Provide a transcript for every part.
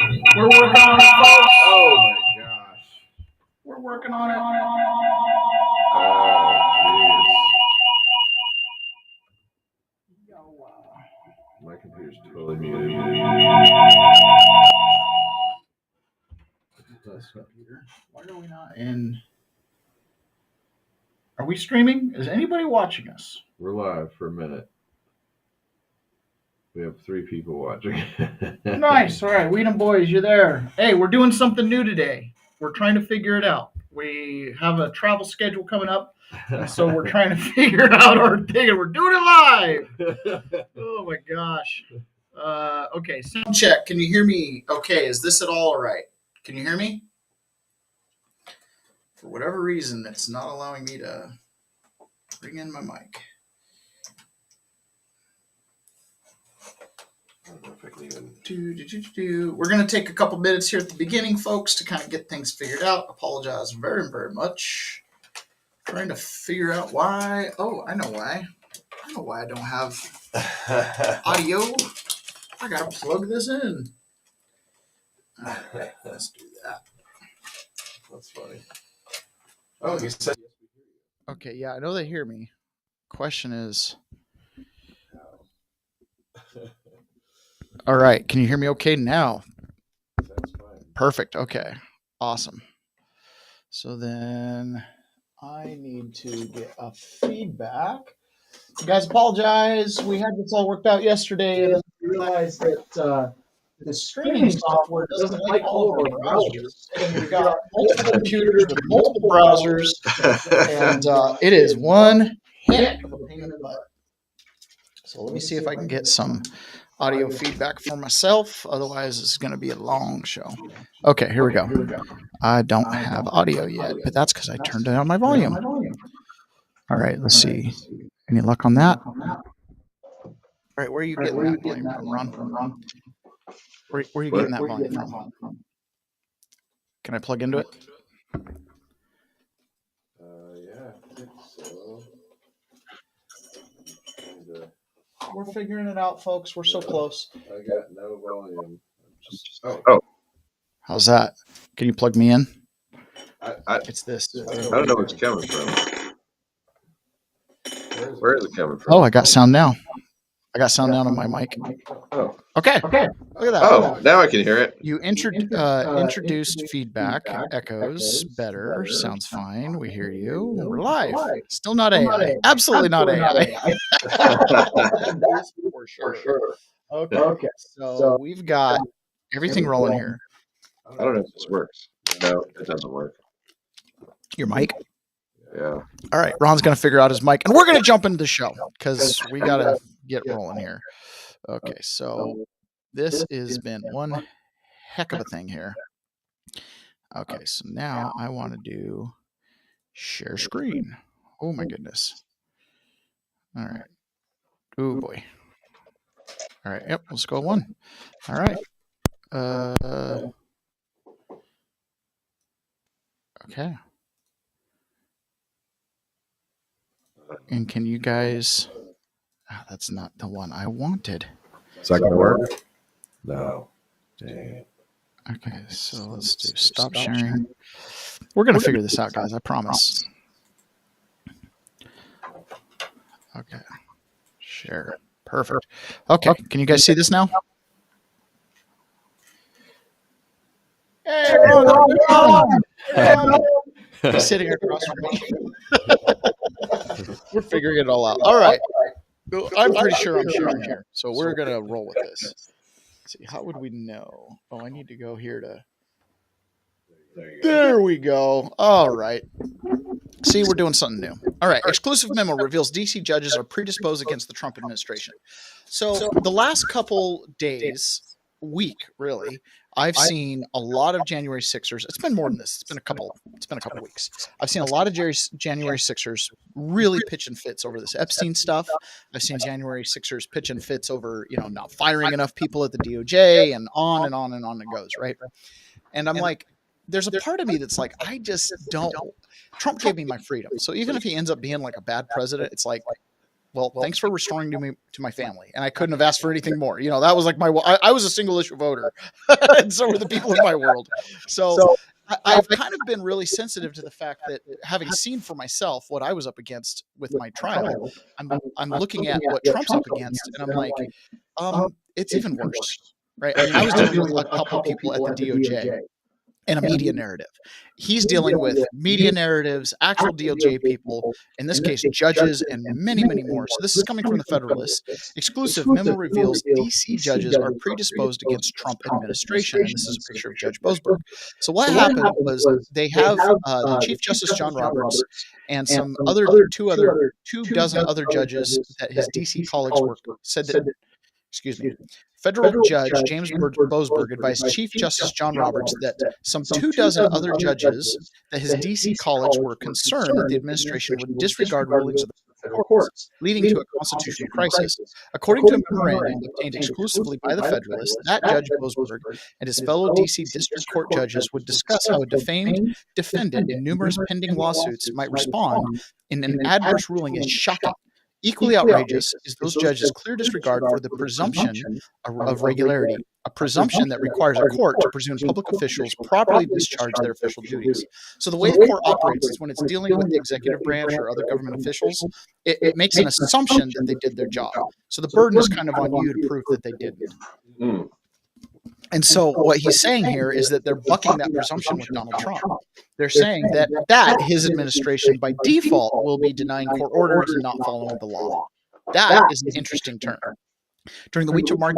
We're working on it, folks. Oh my gosh. We're working on it. Oh jeez. My computer's totally muted. Why are we not in? Are we streaming? Is anybody watching us? We're live for a minute. We have 3 people watching. Nice. All right, Weedham boys, you're there. Hey, we're doing something new today. We're trying to figure it out. We have a travel schedule coming up, and so we're trying to figure out our thing, and we're doing it live. Oh my gosh. Okay, sound check. Can you hear me? Okay, is this at all right? Can you hear me? For whatever reason, it's not allowing me to bring in my mic. I don't know if I can even. We're going to take a couple minutes here at the beginning, folks, to kind of get things figured out. Apologize very, very much. Trying to figure out why. Oh, I know why. I know why I don't have audio. I got to plug this in. All right, let's do that. That's funny. Oh, he said. Okay, yeah, I know they hear me. Question is. All right, can you hear me okay now? That's fine. Perfect. Okay, awesome. So then I need to get a feedback. You guys apologize. We had this all worked out yesterday, and we realized that the streaming software doesn't like all of our browsers. And we've got multiple computers with multiple browsers, and it is one heck of a pain in the butt. So let me see if I can get some audio feedback for myself. Otherwise, it's going to be a long show. Okay, here we go. I don't have audio yet, but that's because I turned down my volume. All right, let's see. Any luck on that? All right, where are you getting that volume from, Ron? Where are you getting that volume from? Can I plug into it? Yeah, I think so. We're figuring it out, folks. We're so close. I got no volume. Oh. How's that? Can you plug me in? It's this. I don't know where it's coming from. Where is it coming from? Oh, I got sound now. I got sound down on my mic. Oh. Okay. Look at that. Oh, now I can hear it. You introduced feedback, echoes, better, sounds fine. We hear you. We're live. Still not AI. Absolutely not AI. For sure. Okay. So we've got everything rolling here. I don't know if this works. No, it doesn't work. Your mic? Yeah. All right. Ron's going to figure out his mic, and we're going to jump into the show because we got to get rolling here. Okay. So this has been one heck of a thing here. Okay. So now I want to do share screen. Oh, my goodness. All right. Oh, boy. All right. Yep. Let's go one. All right. Okay. And can you guys... Oh, that's not the one I wanted. Is that going to work? No. Dang. Okay, so let's do stop sharing. We're going to figure this out, guys. I promise. Okay. Share. Perfect. Okay, can you guys see this now? Hey, he's sitting across from me. We're figuring it all out. All right. I'm pretty sure I'm sharing here, so we're going to roll with this. Let's see, how would we know? Oh, I need to go here to... There we go. All right. See, we're doing something new. All right. Exclusive memo reveals DC judges are predisposed against the Trump administration. So the last couple days, week really, I've seen a lot of January 6ers. It's been more than this. It's been a couple weeks. I've seen a lot of January 6ers really pitching fits over this Epstein stuff. I've seen January 6ers pitching fits over, not firing enough people at the DOJ and on and on and on it goes, right? And I'm like, there's a part of me that's like, I just don't. Trump gave me my freedom. So even if he ends up being like a bad president, it's like, well, thanks for restoring to my family. And I couldn't have asked for anything more. That was like I was a single issue voter, and so were the people in my world. So I've kind of been really sensitive to the fact that, having seen for myself what I was up against with my trial, I'm looking at what Trump's up against, and I'm like, it's even worse, right? I mean, I was dealing with a couple people at the DOJ and a media narrative. He's dealing with media narratives, actual DOJ people, in this case, judges, and many, many more. So this is coming from the Federalist. Exclusive memo reveals DC judges are predisposed against Trump administration. And this is a picture of Judge Boasberg. So what happened was they have Chief Justice John Roberts and two dozen other judges that his DC colleagues said that, excuse me, Federal Judge James Boasberg advised Chief Justice John Roberts that some 24 other judges that his DC colleagues were concerned that the administration would disregard rulings of the federal courts, leading to a constitutional crisis. According to a memorandum obtained exclusively by the Federalist, that Judge Boasberg and his fellow DC district court judges would discuss how a defamed defendant in numerous pending lawsuits might respond in an adverse ruling is shocking. Equally outrageous is those judges' clear disregard for the presumption of regularity, a presumption that requires a court to presume public officials properly discharge their official duties. So the way the court operates is when it's dealing with the executive branch or other government officials, it makes an assumption that they did their job. So the burden is kind of on you to prove that they didn't. And so what he's saying here is that they're bucking that presumption with Donald Trump. They're saying that his administration by default will be denying court orders and not following the law. That is an interesting turn. During the week of March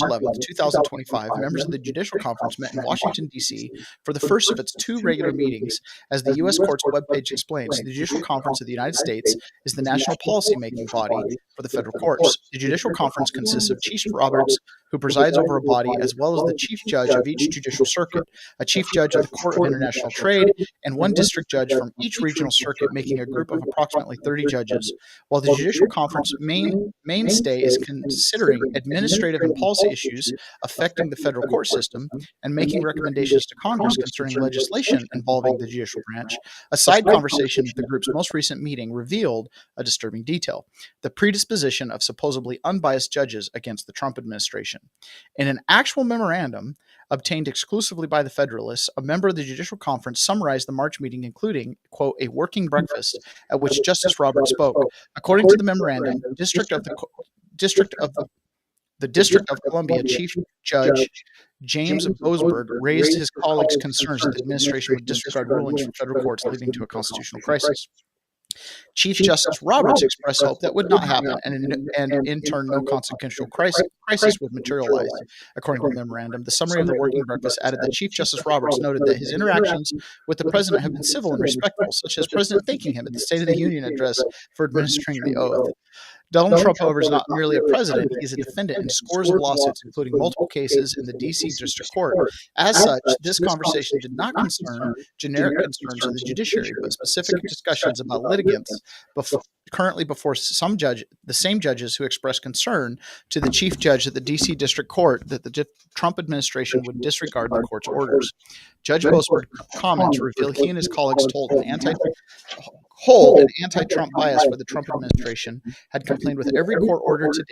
11th, 2025, members of the Judicial Conference met in Washington, D.C. for the first of its two regular meetings. As the U.S. Court's webpage explains, the Judicial Conference of the United States is the national policy-making body for the federal courts. The Judicial Conference consists of Chief Roberts, who presides over a body, as well as the chief judge of each judicial circuit, a chief judge of the Court of International Trade, and one district judge from each regional circuit, making a group of approximately 30 judges. While the Judicial Conference mainstay is considering administrative and policy issues affecting the federal court system and making recommendations to Congress concerning legislation involving the judicial branch, a side conversation at the group's most recent meeting revealed a disturbing detail: the predisposition of supposedly unbiased judges against the Trump administration. In an actual memorandum obtained exclusively by the Federalists, a member of the Judicial Conference summarized the March meeting, including, quote, a working breakfast at which Justice Roberts spoke. According to the memorandum, the District of Columbia Chief Judge James Boasberg raised his colleagues' concerns that the administration would disregard rulings from federal courts, leading to a constitutional crisis. Chief Justice Roberts expressed hope that would not happen, and in turn, no consequential crisis would materialize. According to the memorandum, the summary of the working breakfast added that Chief Justice Roberts noted that his interactions with the president have been civil and respectful, such as the president thanking him at the State of the Union address for administering the oath. Donald Trump, however, is not merely a president, he is a defendant in scores of lawsuits, including multiple cases in the D.C. District Court. As such, this conversation did not concern generic concerns of the judiciary, but specific discussions about litigants currently before the same judges who expressed concern to the chief judge at the D.C. District Court that the Trump administration would disregard the court's orders. Judge Boasberg's comments reveal he and his colleagues hold an anti-Trump bias for the Trump administration, had complied with every court order to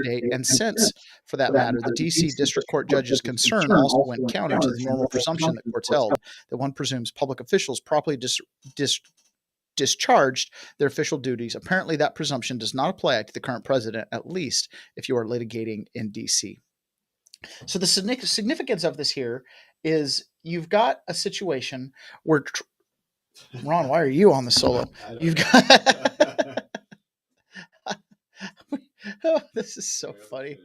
date, and since, for that matter, the D.C. District Court judge's concern also went counter to the normal presumption that courts held, that one presumes public officials properly discharged their official duties. Apparently, that presumption does not apply to the current president, at least if you are litigating in D.C. So the significance of this here is you've got a situation where Ron, why are you on the solo? You've got oh, this is so funny.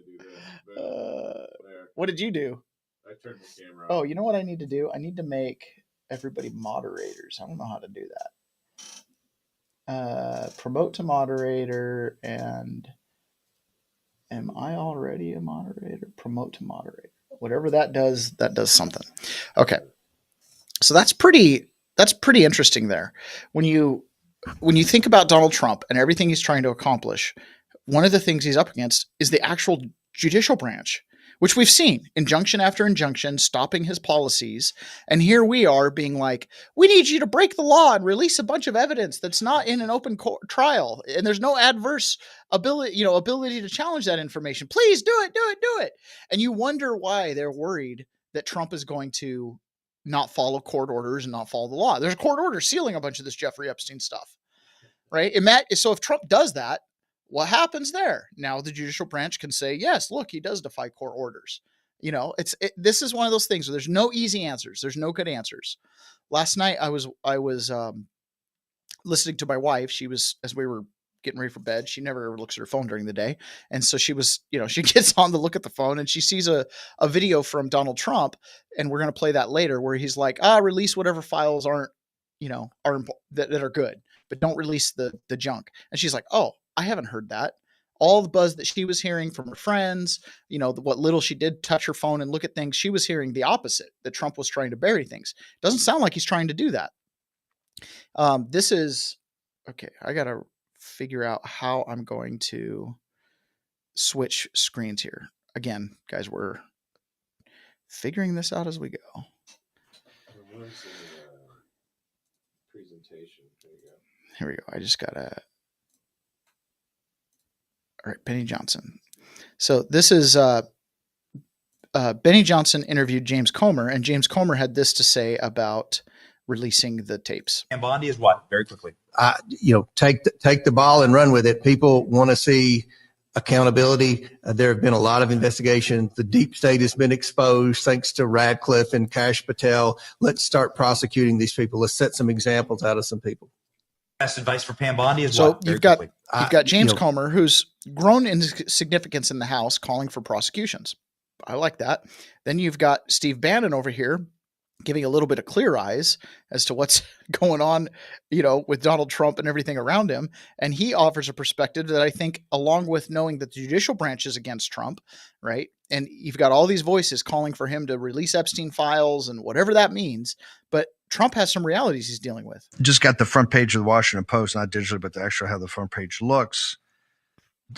What did you do? I turned the camera off. Oh, you know what I need to do? I need to make everybody moderators. I don't know how to do that. Promote to moderator, and am I already a moderator? Promote to moderator. Whatever that does something. Okay. So that's pretty interesting there. When you think about Donald Trump and everything he's trying to accomplish, one of the things he's up against is the actual judicial branch, which we've seen injunction after injunction, stopping his policies. And here we are being like, we need you to break the law and release a bunch of evidence that's not in an open trial. And there's no adverse ability to challenge that information. Please do it, do it, do it. And you wonder why they're worried that Trump is going to not follow court orders and not follow the law. There's a court order sealing a bunch of this Jeffrey Epstein stuff, right? So if Trump does that, what happens there? Now the judicial branch can say, yes, look, he does defy court orders. This is one of those things where there's no easy answers. There's no good answers. Last night I was listening to my wife. She was, as we were getting ready for bed, she never looks at her phone during the day. And so she was, she gets on to look at the phone and she sees a video from Donald Trump. And we're going to play that later where he's like, release whatever files that are good, but don't release the junk. And she's like, oh, I haven't heard that. All the buzz that she was hearing from her friends, what little she did touch her phone and look at things, she was hearing the opposite, that Trump was trying to bury things. Doesn't sound like he's trying to do that. This is, okay, I got to figure out how I'm going to switch screens here. Again, guys, we're figuring this out as we go. Presentation. There you go. Here we go. I just got to... All right, Benny Johnson. So this is Benny Johnson interviewed James Comer, and James Comer had this to say about releasing the tapes. And Bondi is what? Very quickly. Take the ball and run with it. People want to see accountability. There have been a lot of investigations. The deep state has been exposed thanks to Radcliffe and Kash Patel. Let's start prosecuting these people. Let's set some examples out of some people. Best advice for Pam Bondi is so what? You've got James Comer, who's grown in significance in the House, calling for prosecutions. I like that. Then you've got Steve Bannon over here giving a little bit of clear eyes as to what's going on, with Donald Trump and everything around him. And he offers a perspective that I think, along with knowing that the judicial branch is against Trump, right? And you've got all these voices calling for him to release Epstein files and whatever that means. But Trump has some realities he's dealing with. Just got the front page of the Washington Post, not digitally, but actually how the front page looks.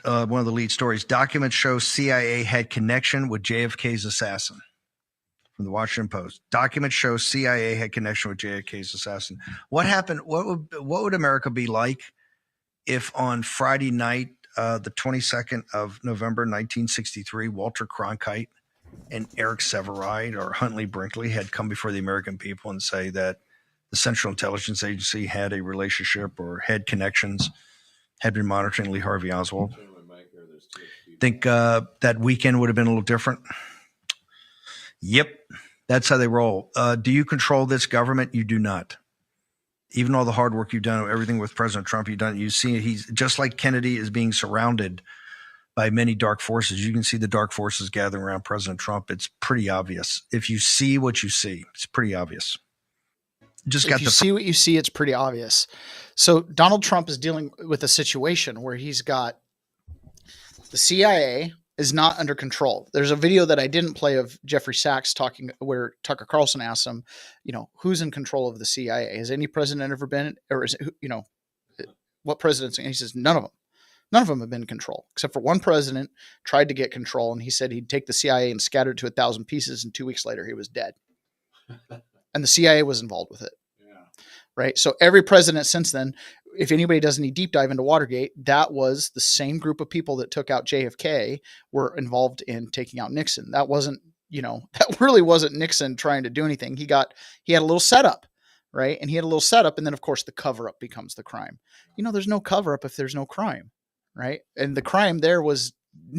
One of the lead stories, documents show CIA had connection with JFK's assassin. From the Washington Post, documents show CIA had connection with JFK's assassin. What happened? What would America be like if on Friday night, the 22nd of November, 1963, Walter Cronkite and Eric Sevareid or Huntley Brinkley had come before the American people and say that the Central Intelligence Agency had a relationship or had connections, had been monitoring Lee Harvey Oswald? Think that weekend would have been a little different? Yep, that's how they roll. Do you control this government? You do not. Even all the hard work you've done, everything with President Trump, you've done. You see, he's just like Kennedy is being surrounded by many dark forces. You can see the dark forces gathering around President Trump. It's pretty obvious. If you see what you see, it's pretty obvious. If you see what you see, it's pretty obvious. So Donald Trump is dealing with a situation where he's got the CIA is not under control. There's a video that I didn't play of Jeffrey Sachs talking where Tucker Carlson asked him, who's in control of the CIA? Has any president ever been, or is it, what presidents? And he says, none of them. None of them have been in control, except for one president tried to get control, and he said he'd take the CIA and scatter it to 1,000 pieces, and 2 weeks later he was dead. And the CIA was involved with it. Yeah. Right? So every president since then, if anybody does any deep dive into Watergate, that was the same group of people that took out JFK were involved in taking out Nixon. That wasn't, that really wasn't Nixon trying to do anything. He had a little setup, right? And he had a little setup. And then of course the cover-up becomes the crime. There's no cover-up if there's no crime. Right. And the crime there was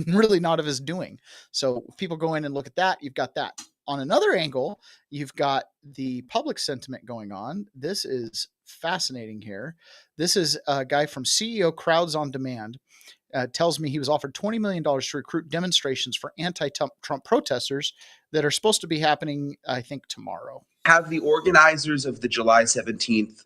really not of his doing. So if people go in and look at that, you've got that. On another angle, you've got the public sentiment going on. This is fascinating here. This is a guy from CEO Crowds on Demand. Tells me he was offered $20 million to recruit demonstrations for anti-Trump protesters that are supposed to be happening, I think, tomorrow. Have the organizers of the July 17th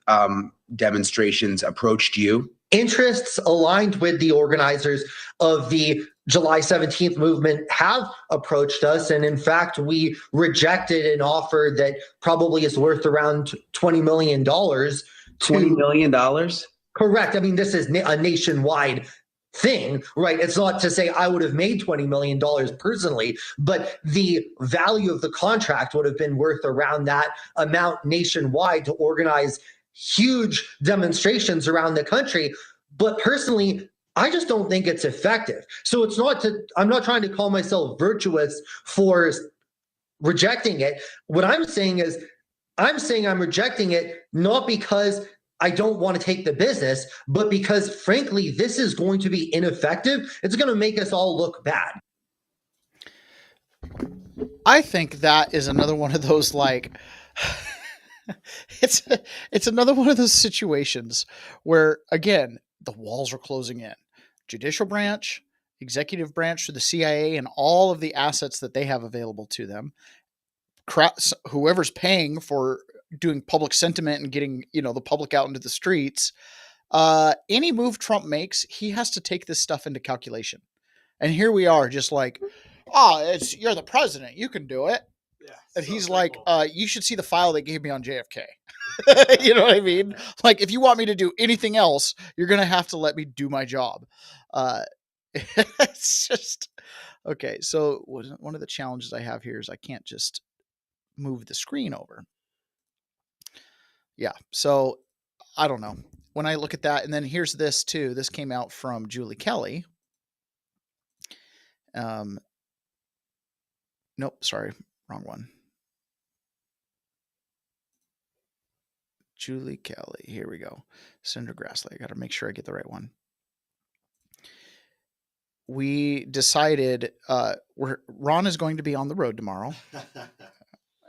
demonstrations approached you? Interests aligned with the organizers of the July 17th movement have approached us. And in fact, we rejected an offer that probably is worth around $20 million. $20 million? Correct. I mean, this is a nationwide thing, right? It's not to say I would have made $20 million personally, but the value of the contract would have been worth around that amount nationwide to organize huge demonstrations around the country. But personally, I just don't think it's effective. So I'm not trying to call myself virtuous for rejecting it. What I'm saying is, I'm rejecting it not because I don't want to take the business, but because frankly, this is going to be ineffective. It's going to make us all look bad. I think that is another one of those like it's another one of those situations where again the walls are closing in. Judicial branch, executive branch through the CIA, and all of the assets that they have available to them. Whoever's paying for doing public sentiment and getting the public out into the streets. Any move Trump makes, he has to take this stuff into calculation. And here we are, just like, you're the president, you can do it. Yeah, and so he's like, you should see the file they gave me on JFK. You know what I mean? Like, if you want me to do anything else, you're gonna have to let me do my job. It's just okay. So one of the challenges I have here is I can't just move the screen over. Yeah, so I don't know. When I look at that, and then here's this too. This came out from Julie Kelly. Nope, sorry, wrong one. Julie Kelly. Here we go. Senator Grassley. I got to make sure I get the right one. We decided Ron is going to be on the road tomorrow.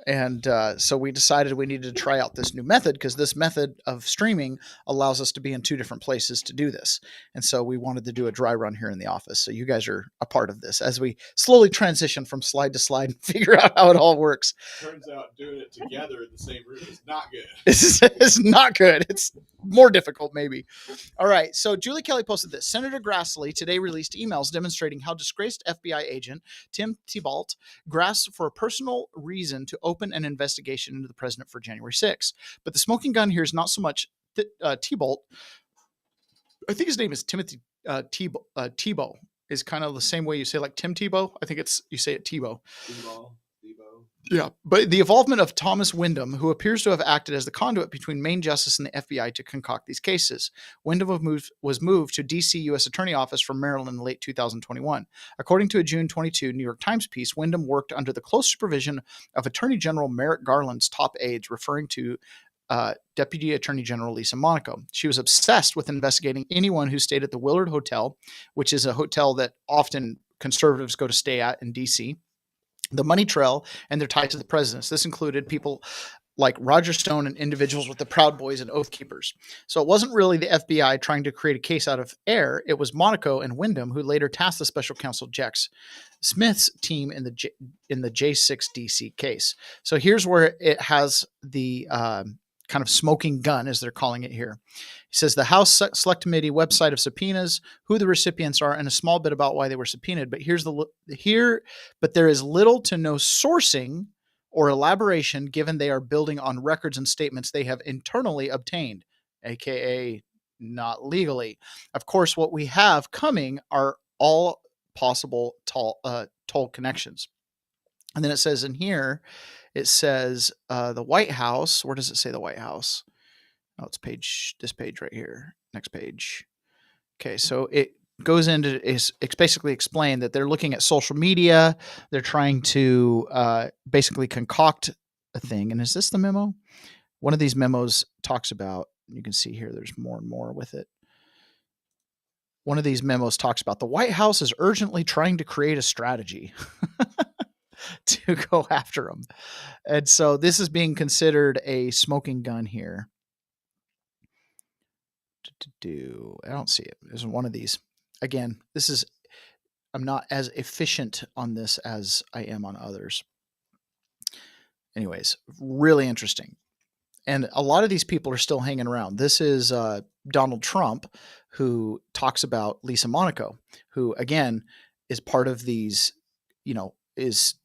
And so we decided we needed to try out this new method because this method of streaming allows us to be in two different places to do this. And so we wanted to do a dry run here in the office. So you guys are a part of this as we slowly transition from slide to slide and figure out how it all works. Turns out doing it together in the same room is not good. It's not good. It's more difficult, maybe. All right. So Julie Kelly posted this. Senator Grassley today released emails demonstrating how disgraced FBI agent Tim Thibault grasped for a personal reason to open an investigation into the president for January 6th. But the smoking gun here is not so much Thibault. I think his name is Timothy Tebow is kind of the same way you say like Tim Tebow. I think you say it Tebow. Tebow. Yeah, but the involvement of Thomas Wyndham, who appears to have acted as the conduit between Maine Justice and the FBI to concoct these cases. Wyndham was moved to D.C. U.S. Attorney Office from Maryland in late 2021. According to a June 22 New York Times piece, Wyndham worked under the close supervision of Attorney General Merrick Garland's top aides, referring to Deputy Attorney General Lisa Monaco. She was obsessed with investigating anyone who stayed at the Willard Hotel, which is a hotel that often conservatives go to stay at in D.C., the money trail, and their ties to the presidents. This included people like Roger Stone and individuals with the Proud Boys and Oath Keepers. So it wasn't really the FBI trying to create a case out of air. It was Monaco and Wyndham who later tasked the special counsel Jack Smith's team in the J6 DC case. So here's where it has the kind of smoking gun, as they're calling it here. He says the House Select Committee website of subpoenas, who the recipients are, and a small bit about why they were subpoenaed. But but there is little to no sourcing or elaboration, given they are building on records and statements they have internally obtained, aka not legally. Of course, what we have coming are all possible toll connections. And then it says in here, it says the White House. Where does it say the White House? Oh, it's this page right here. Next page. Okay, so it goes into it's basically explained that they're looking at social media. They're trying to basically concoct a thing. And is this the memo? One of these memos talks about, you can see here, there's more and more with it. One of these memos talks about the White House is urgently trying to create a strategy to go after them. And so this is being considered a smoking gun here. I don't see it. There's one of these. Again, I'm not as efficient on this as I am on others. Anyways, really interesting. And a lot of these people are still hanging around. This is Donald Trump, who talks about Lisa Monaco, who, again, is part of these, is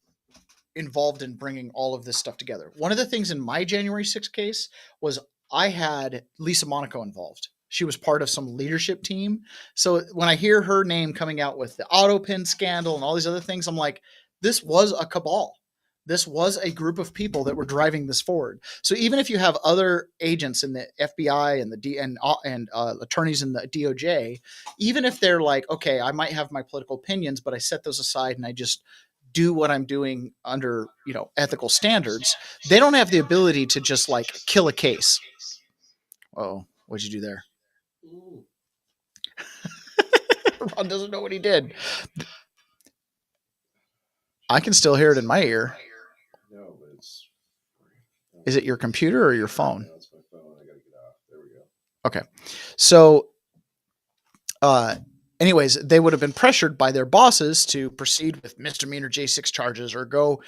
involved in bringing all of this stuff together. One of the things in my January 6th case was I had Lisa Monaco involved. she was part of some leadership team. So when I hear her name coming out with the auto pin scandal and all these other things, I'm like, this was a cabal. This was a group of people that were driving this forward. So even if you have other agents in the FBI and attorneys in the DOJ, even if they're like, okay, I might have my political opinions, but I set those aside and I just do what I'm doing under, ethical standards, they don't have the ability to just like kill a case. Oh, what'd you do there? Ron doesn't know what he did. I can still hear it in my ear. No, but it's. Is it your computer or your phone? No, it's my phone. I gotta get off. There we go. Okay. So, anyways, they would have been pressured by their bosses to proceed with misdemeanor J6 charges or go,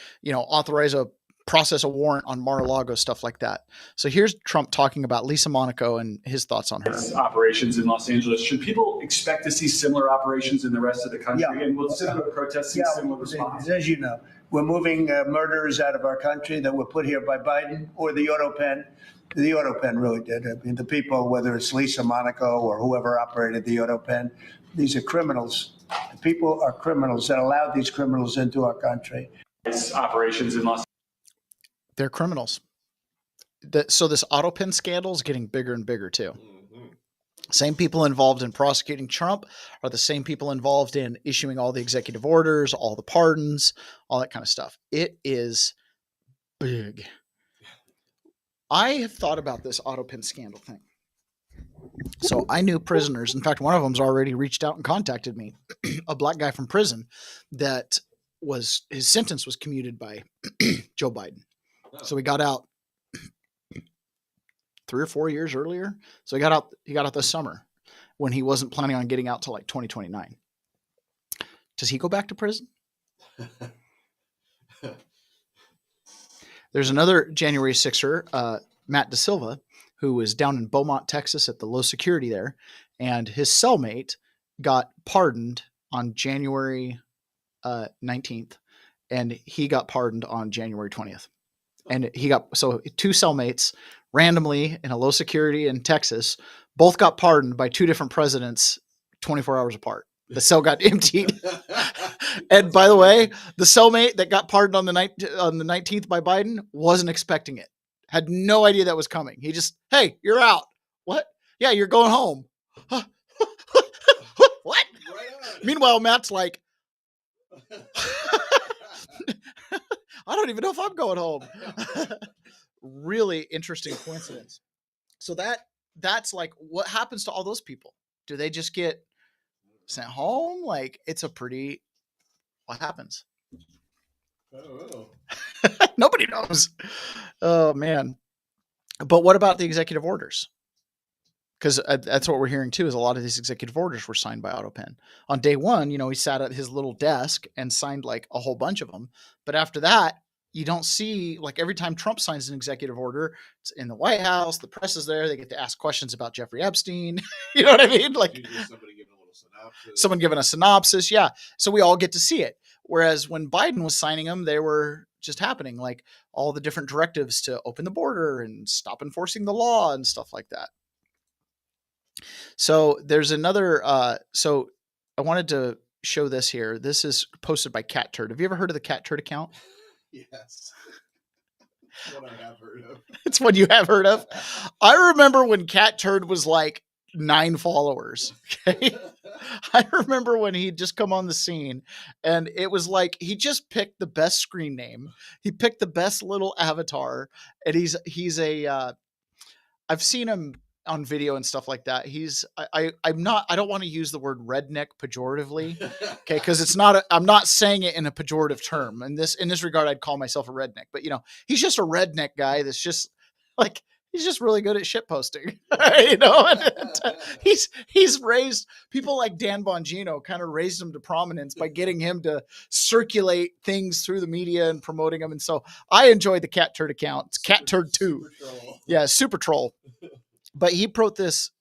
process a warrant on Mar-a-Lago, stuff like that. So here's Trump talking about Lisa Monaco and his thoughts on her. Operations in Los Angeles. Should people expect to see similar operations in the rest of the country? Yeah. And will similar protests see similar response? As you know, we're moving murderers out of our country that were put here by Biden or the auto pen. The auto pen really did. I mean, the people, whether it's Lisa Monaco or whoever operated the auto pen, these are criminals. The people are criminals that allowed these criminals into our country. Operations in Los They're criminals. So this auto pen scandal is getting bigger and bigger too. Same people involved in prosecuting Trump are the same people involved in issuing all the executive orders, all the pardons, all that kind of stuff. It is big. I have thought about this auto pen scandal thing. So I knew prisoners. In fact, one of them's already reached out and contacted me, a black guy from prison that his sentence was commuted by Joe Biden. So he got out 3 or 4 years earlier. So he got out this summer when he wasn't planning on getting out till like 2029. Does he go back to prison? There's another January 6er, Matt Da Silva, who was down in Beaumont, Texas at the low security there. And his cellmate got pardoned on January 19th. And he got pardoned on January 20th. And so 2 cellmates randomly in a low security in Texas, both got pardoned by 2 different presidents 24 hours apart. The cell got emptied. And by the way, the cellmate that got pardoned on the 19th by Biden wasn't expecting it. Had no idea that was coming. He just, hey, you're out. What? Yeah, you're going home. What? Right. Meanwhile, Matt's like, I don't even know if I'm going home. Really interesting coincidence. So that's like, what happens to all those people? Do they just get sent home? Like, what happens? I don't know. Nobody knows. Oh man. But what about the executive orders? Because that's what we're hearing too, is a lot of these executive orders were signed by AutoPen. On day one, he sat at his little desk and signed like a whole bunch of them. But after that, you don't see, like, every time Trump signs an executive order, it's in the White House, the press is there, they get to ask questions about Jeffrey Epstein. You know what I mean? Like, somebody giving a little synopsis. Someone giving a synopsis. Yeah. So we all get to see it. Whereas when Biden was signing them, they were just happening, like all the different directives to open the border and stop enforcing the law and stuff like that. So there's another, so I wanted to show this here. This is posted by Cat Turd. Have you ever heard of the Cat Turd account? Yes. What I have heard of. It's what you have heard of. I remember when Cat Turd was like 9 followers. Okay. I remember when he'd just come on the scene and it was like, he just picked the best screen name. He picked the best little avatar, and he's I've seen him on video and stuff like that. I don't want to use the word redneck pejoratively. Okay. Cause I'm not saying it in a pejorative term. In this regard, I'd call myself a redneck, but he's just a redneck guy. That's just like, he's just really good at shit posting, he's raised people like Dan Bongino, kind of raised him to prominence by getting him to circulate things through the media and promoting them. And so I enjoy the Cat Turd account. It's Cat Turd 2. Yeah. Super troll. But he posted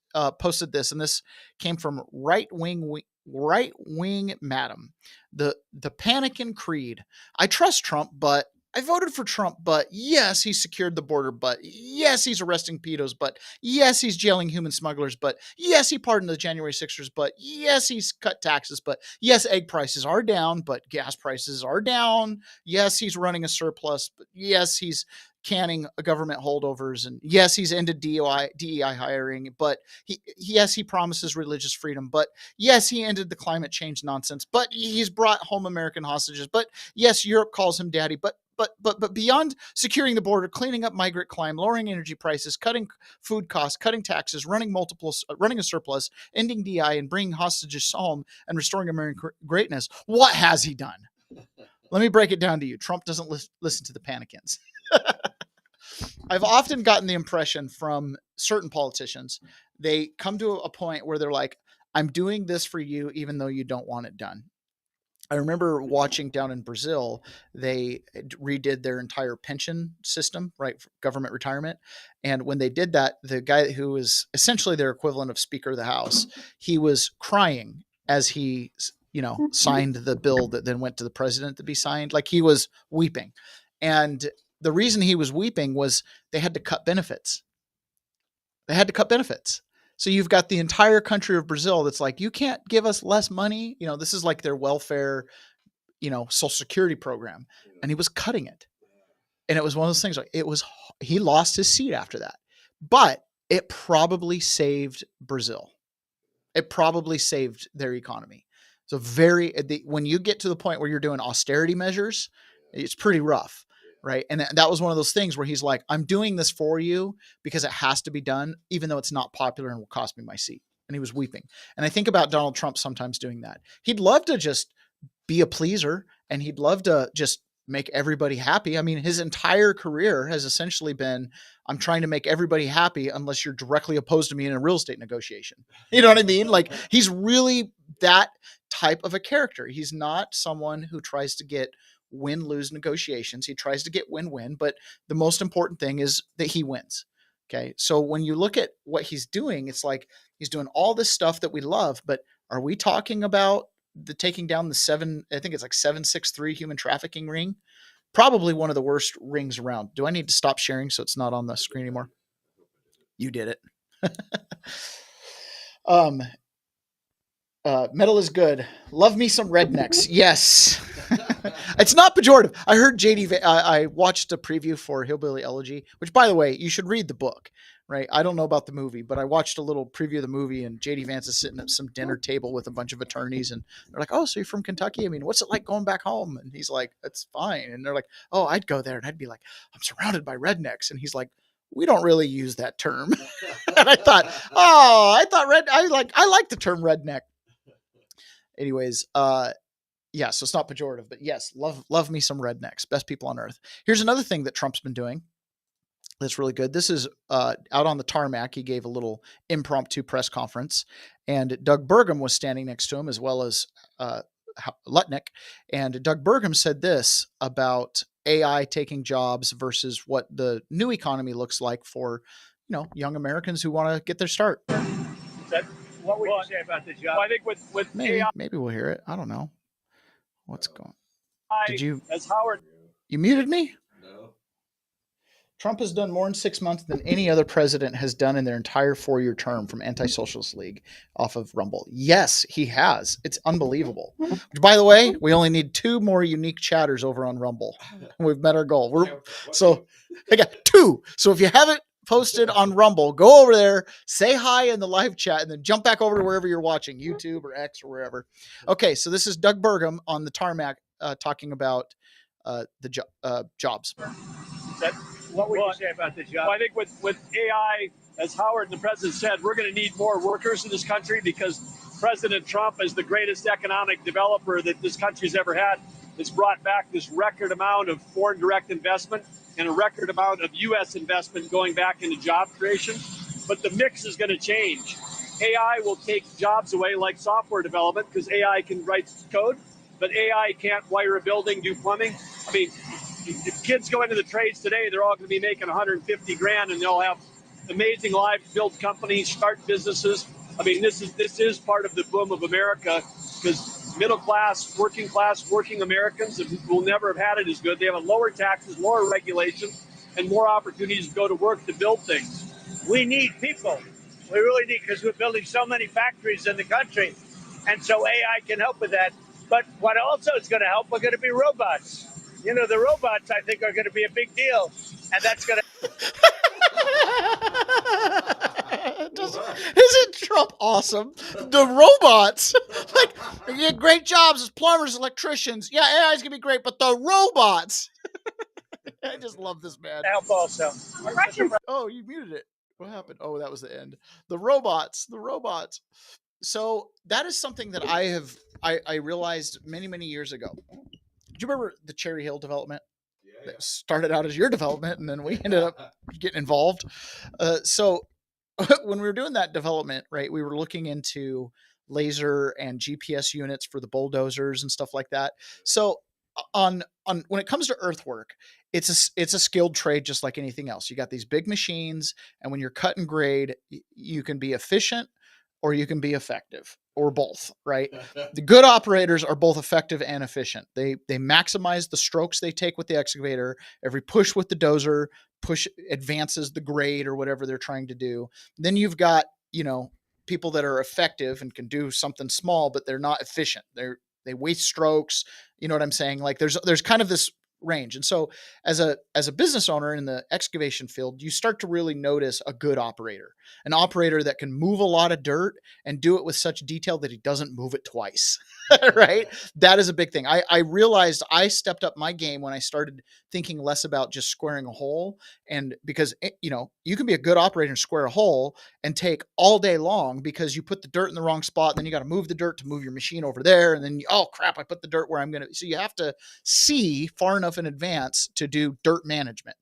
this, and this came from right wing madam. The Panic and Creed. I trust Trump, but I voted for Trump, but yes, he secured the border, but yes, he's arresting pedos, but yes, he's jailing human smugglers, but yes, he pardoned the January 6ers, but yes, he's cut taxes, but yes, egg prices are down, but gas prices are down. Yes, he's running a surplus, but yes, he's canning government holdovers, and yes, he's ended DEI hiring, but yes, he promises religious freedom, but yes, he ended the climate change nonsense, but he's brought home American hostages, but yes, Europe calls him daddy, but beyond securing the border, cleaning up migrant crime, lowering energy prices, cutting food costs, cutting taxes, running a surplus, ending DI, and bringing hostages home and restoring American greatness, what has he done? Let me break it down to you. Trump doesn't listen to the panicans. I've often gotten the impression from certain politicians, they come to a point where they're like, I'm doing this for you, even though you don't want it done. I remember watching down in Brazil, they redid their entire pension system, right? For government retirement. And when they did that, the guy who was essentially their equivalent of Speaker of the House, he was crying as he, signed the bill that then went to the president to be signed. Like he was weeping. And the reason he was weeping was they had to cut benefits. They had to cut benefits. So you've got the entire country of Brazil that's like, you can't give us less money. This is like their welfare, social security program. And he was cutting it. And it was one of those things like he lost his seat after that, but it probably saved Brazil. It probably saved their economy. So when you get to the point where you're doing austerity measures, it's pretty rough. Right. And that was one of those things where he's like, I'm doing this for you because it has to be done, even though it's not popular and will cost me my seat. And he was weeping. And I think about Donald Trump sometimes doing that. He'd love to just be a pleaser and he'd love to just make everybody happy. I mean, his entire career has essentially been, I'm trying to make everybody happy unless you're directly opposed to me in a real estate negotiation. You know what I mean? Like he's really that type of a character. He's not someone who tries to get win-lose negotiations. He tries to get win-win, but the most important thing is that he wins. Okay. So when you look at what he's doing, it's like he's doing all this stuff that we love, but are we talking about the taking down the 763 human trafficking ring? Probably one of the worst rings around. Do I need to stop sharing so it's not on the screen anymore? You did it. Metal is good. Love me some rednecks. Yes. It's not pejorative. I heard I watched a preview for Hillbilly Elegy, which, by the way, you should read the book, right? I don't know about the movie, but I watched a little preview of the movie, and JD Vance is sitting at some dinner table with a bunch of attorneys, and they're like, oh, so you're from Kentucky? I mean, what's it like going back home? And he's like, it's fine. And they're like, oh, I'd go there, and I'd be like, I'm surrounded by rednecks. And he's like, we don't really use that term. And I thought, I like the term redneck. Anyways, yeah, so it's not pejorative, but yes, love me some rednecks, best people on earth. Here's another thing that Trump's been doing that's really good. This is out on the tarmac. He gave a little impromptu press conference, and Doug Burgum was standing next to him, as well as Lutnick. And Doug Burgum said this about AI taking jobs versus what the new economy looks like for, young Americans who want to get their start. What would you say about the job? Well, I think with AI, maybe we'll hear it. I don't know. What's going on? Did you? As Howard, you muted me? No. Trump has done more in 6 months than any other president has done in their entire 4-year term from Anti-Socialist League off of Rumble. Yes, he has. It's unbelievable. Which, by the way, we only need 2 more unique chatters over on Rumble. We've met our goal. I got 2. So if you haven't posted on Rumble, go over there, say hi in the live chat, and then jump back over to wherever you're watching, YouTube or X or wherever. Okay, so this is Doug Burgum on the tarmac talking about the jobs. What would you say about the job? Well, I think with AI, as Howard, the president, said, we're going to need more workers in this country because President Trump is the greatest economic developer that this country's ever had. It's brought back this record amount of foreign direct investment and a record amount of U.S. investment going back into job creation. But the mix is going to change. AI will take jobs away like software development because AI can write code, but AI can't wire a building, do plumbing. I mean, if kids go into the trades today, they're all going to be making 150 grand and they'll have amazing lives, build companies, start businesses. I mean, this is part of the boom of America because middle class, working Americans who will never have had it as good. They have lower taxes, lower regulation, and more opportunities to go to work to build things. We need people. We really need, because we're building so many factories in the country. And so AI can help with that. But what also is going to help are going to be robots. You know, the robots, I think, are going to be a big deal. And that's going to. Isn't Trump awesome? The robots, like, you get great jobs as plumbers, electricians. Yeah, AI is going to be great, but the robots. I just love this man. Help also. Oh, you muted it. What happened? Oh, that was the end. The robots. So that is something that I realized many years ago. Do you remember the Cherry Hill development? Yeah. That started out as your development, and then we ended up getting involved. So when we were doing that development, right, we were looking into laser and GPS units for the bulldozers and stuff like that. So on when it comes to earthwork, it's a skilled trade just like anything else. You got these big machines, and when you're cut and grade, you can be efficient or you can be effective, or both, right? The good operators are both effective and efficient. They maximize the strokes they take with the excavator. Every push with the dozer advances the grade or whatever they're trying to do. Then you've got, people that are effective and can do something small, but they're not efficient. They waste strokes. You know what I'm saying? Like there's kind of this range. And so as a business owner in the excavation field, you start to really notice a good operator, an operator that can move a lot of dirt and do it with such detail that he doesn't move it twice. Right? That is a big thing. I realized I stepped up my game when I started thinking less about just squaring a hole. And because, you can be a good operator and square a hole and take all day long because you put the dirt in the wrong spot. And then you got to move the dirt to move your machine over there. And then, oh crap, I put the dirt where I'm going to. So you have to see far enough in advance to do dirt management.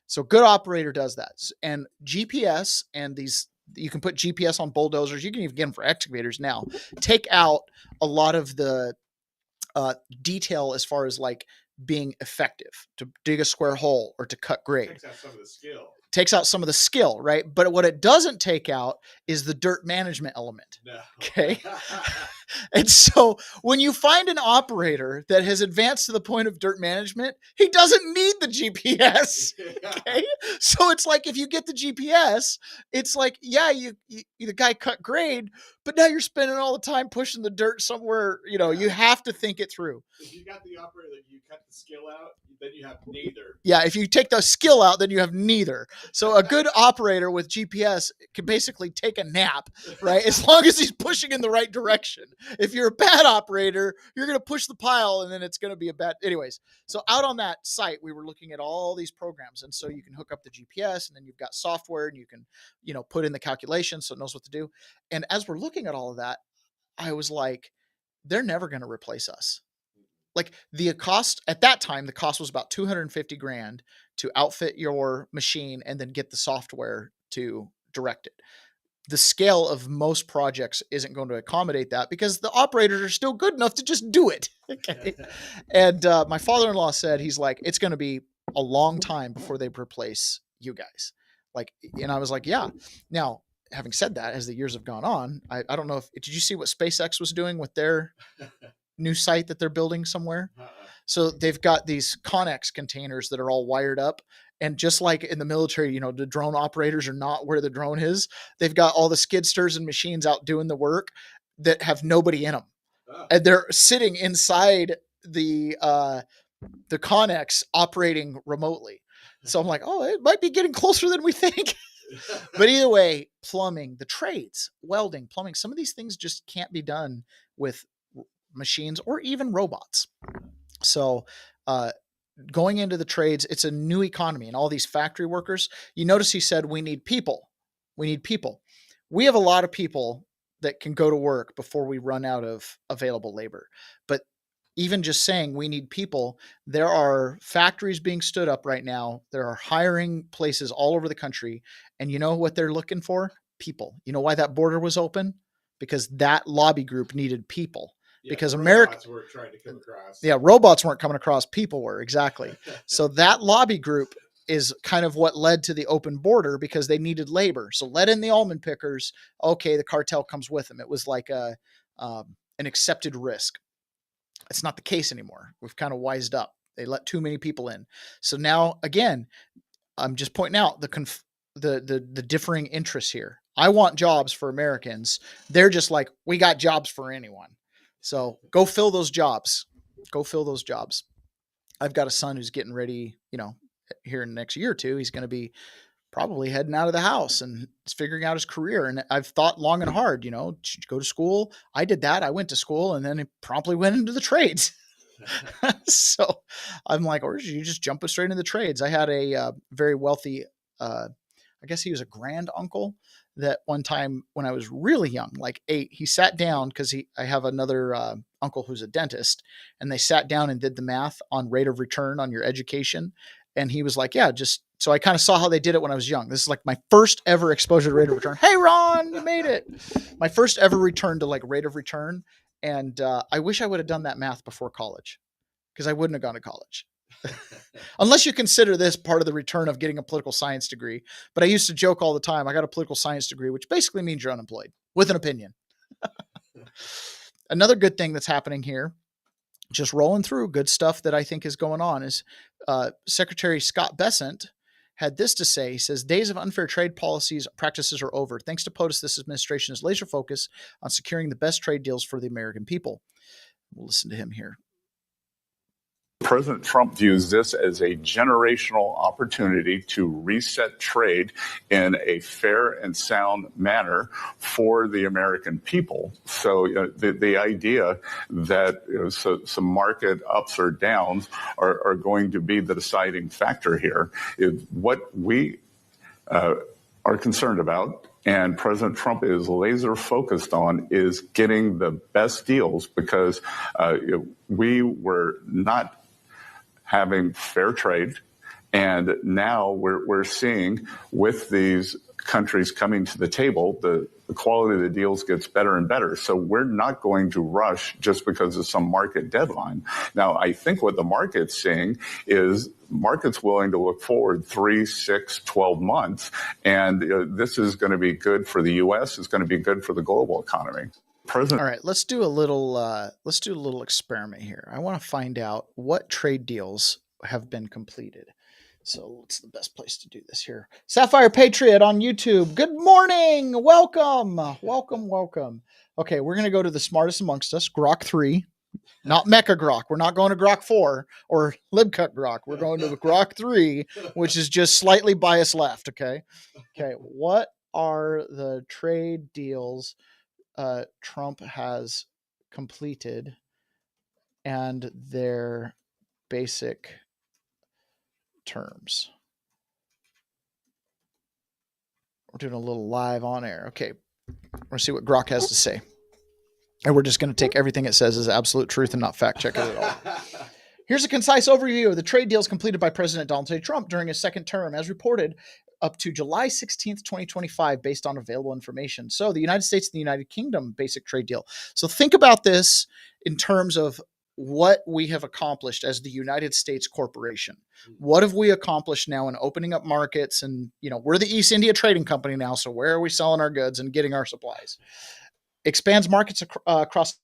So good operator does that. And GPS and you can put GPS on bulldozers. You can even get them for excavators now. Take out a lot of the detail as far as like being effective to dig a square hole or to cut grade. Takes out some of the skill, right? But what it doesn't take out is the dirt management element. No. Okay. And so when you find an operator that has advanced to the point of dirt management, he doesn't need the GPS. Okay. So it's like, if you get the GPS, it's like, yeah, you the guy cut grade, but now you're spending all the time pushing the dirt somewhere, you have to think it through. If you got the operator that you cut the skill out, then you have neither. Yeah, if you take the skill out, then you have neither. So a good operator with GPS can basically take a nap, right? As long as he's pushing in the right direction. If you're a bad operator, you're going to push the pile and then it's going to be a bad. Anyways, so out on that site, we were looking at all these programs. And so you can hook up the GPS and then you've got software and you can, put in the calculations so it knows what to do. And as we're looking at all of that, I was like, they're never going to replace us. Like the cost at that time, the cost was about $250,000 to outfit your machine and then get the software to direct it. The scale of most projects isn't going to accommodate that because the operators are still good enough to just do it. Okay. And my father-in-law said, he's like, it's going to be a long time before they replace you guys. Like, and I was like, yeah. Now, having said that, as the years have gone on, I don't know did you see what SpaceX was doing with their new site that they're building somewhere? So they've got these Connex containers that are all wired up. And just like in the military, the drone operators are not where the drone is. They've got all the skidsters and machines out doing the work that have nobody in them. And they're sitting inside the Connex operating remotely. So I'm like, oh, it might be getting closer than we think. But either way, plumbing, the trades, welding, plumbing, some of these things just can't be done with machines or even robots. So going into the trades, it's a new economy, and all these factory workers, you notice he said, we need people. We need people. We have a lot of people that can go to work before we run out of available labor. But even just saying we need people, there are factories being stood up right now. There are hiring places all over the country. And you know what they're looking for? People. You know why that border was open? Because that lobby group needed people. Yeah, because robots weren't trying to come across. Yeah, robots weren't coming across. People were, exactly. So that lobby group is kind of what led to the open border because they needed labor. So let in the almond pickers. Okay, the cartel comes with them. It was like an accepted risk. It's not the case anymore. We've kind of wised up. They let too many people in. So now, again, I'm just pointing out the differing interests here. I want jobs for Americans. They're just like, we got jobs for anyone. So go fill those jobs. Go fill those jobs. I've got a son who's getting ready, here in the next year or two. He's going to be probably heading out of the house and figuring out his career. And I've thought long and hard, go to school. I did that. I went to school and then promptly went into the trades. So I'm like, or you just jump straight into the trades. I had a very wealthy, I guess he was a grand uncle that one time when I was really young, like 8, he sat down because I have another uncle who's a dentist, and they sat down and did the math on rate of return on your education. And he was like, yeah, so I kind of saw how they did it when I was young. This is like my first ever exposure to rate of return. Hey, Ron, you made it. My first ever return to like rate of return. And I wish I would have done that math before college, because I wouldn't have gone to college. Unless you consider this part of the return of getting a political science degree. But I used to joke all the time, I got a political science degree, which basically means you're unemployed with an opinion. Another good thing that's happening here, just rolling through good stuff that I think is going on, is Secretary Scott Bessent had this to say. He says, days of unfair trade practices are over. Thanks to POTUS, this administration is laser focused on securing the best trade deals for the American people. We'll listen to him here. President Trump views this as a generational opportunity to reset trade in a fair and sound manner for the American people. So the idea that some market ups or downs are going to be the deciding factor here is what we are concerned about. And President Trump is laser focused on is getting the best deals, because we were not having fair trade. And now we're seeing, with these countries coming to the table, the quality of the deals gets better and better. So we're not going to rush just because of some market deadline. Now, I think what the market's seeing is markets willing to look forward 3, 6, 12 months. And this is going to be good for the U.S. It's going to be good for the global economy. All right, let's do a little experiment here. I want to find out what trade deals have been completed. So what's the best place to do this here? Sapphire Patriot on YouTube. Good morning. Welcome. Okay, we're going to go to the smartest amongst us, Grok 3, not Mecha Grok. We're not going to Grok 4 or Libcut Grok. We're going to the Grok 3, which is just slightly biased left. Okay. What are the trade deals Trump has completed and their basic terms? We're doing a little live on air. Okay. We're going to see what Grok has to say. And we're just going to take everything it says as absolute truth and not fact check it at all. Here's a concise overview of the trade deals completed by President Donald J. Trump during his second term, as reported up to July 16th, 2025, based on available information. So the United States and the United Kingdom basic trade deal. So think about this in terms of what we have accomplished as the United States corporation. What have we accomplished now in opening up markets? And, we're the East India Trading Company now. So where are we selling our goods and getting our supplies? Expands markets across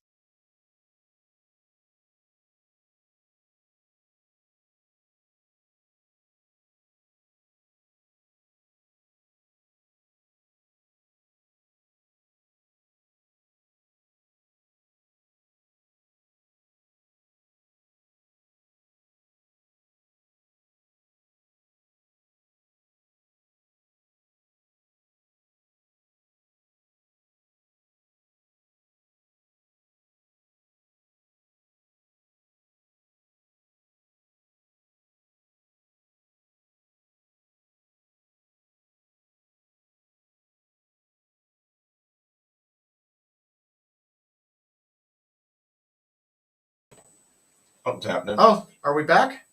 Something's happening. Oh, are we back?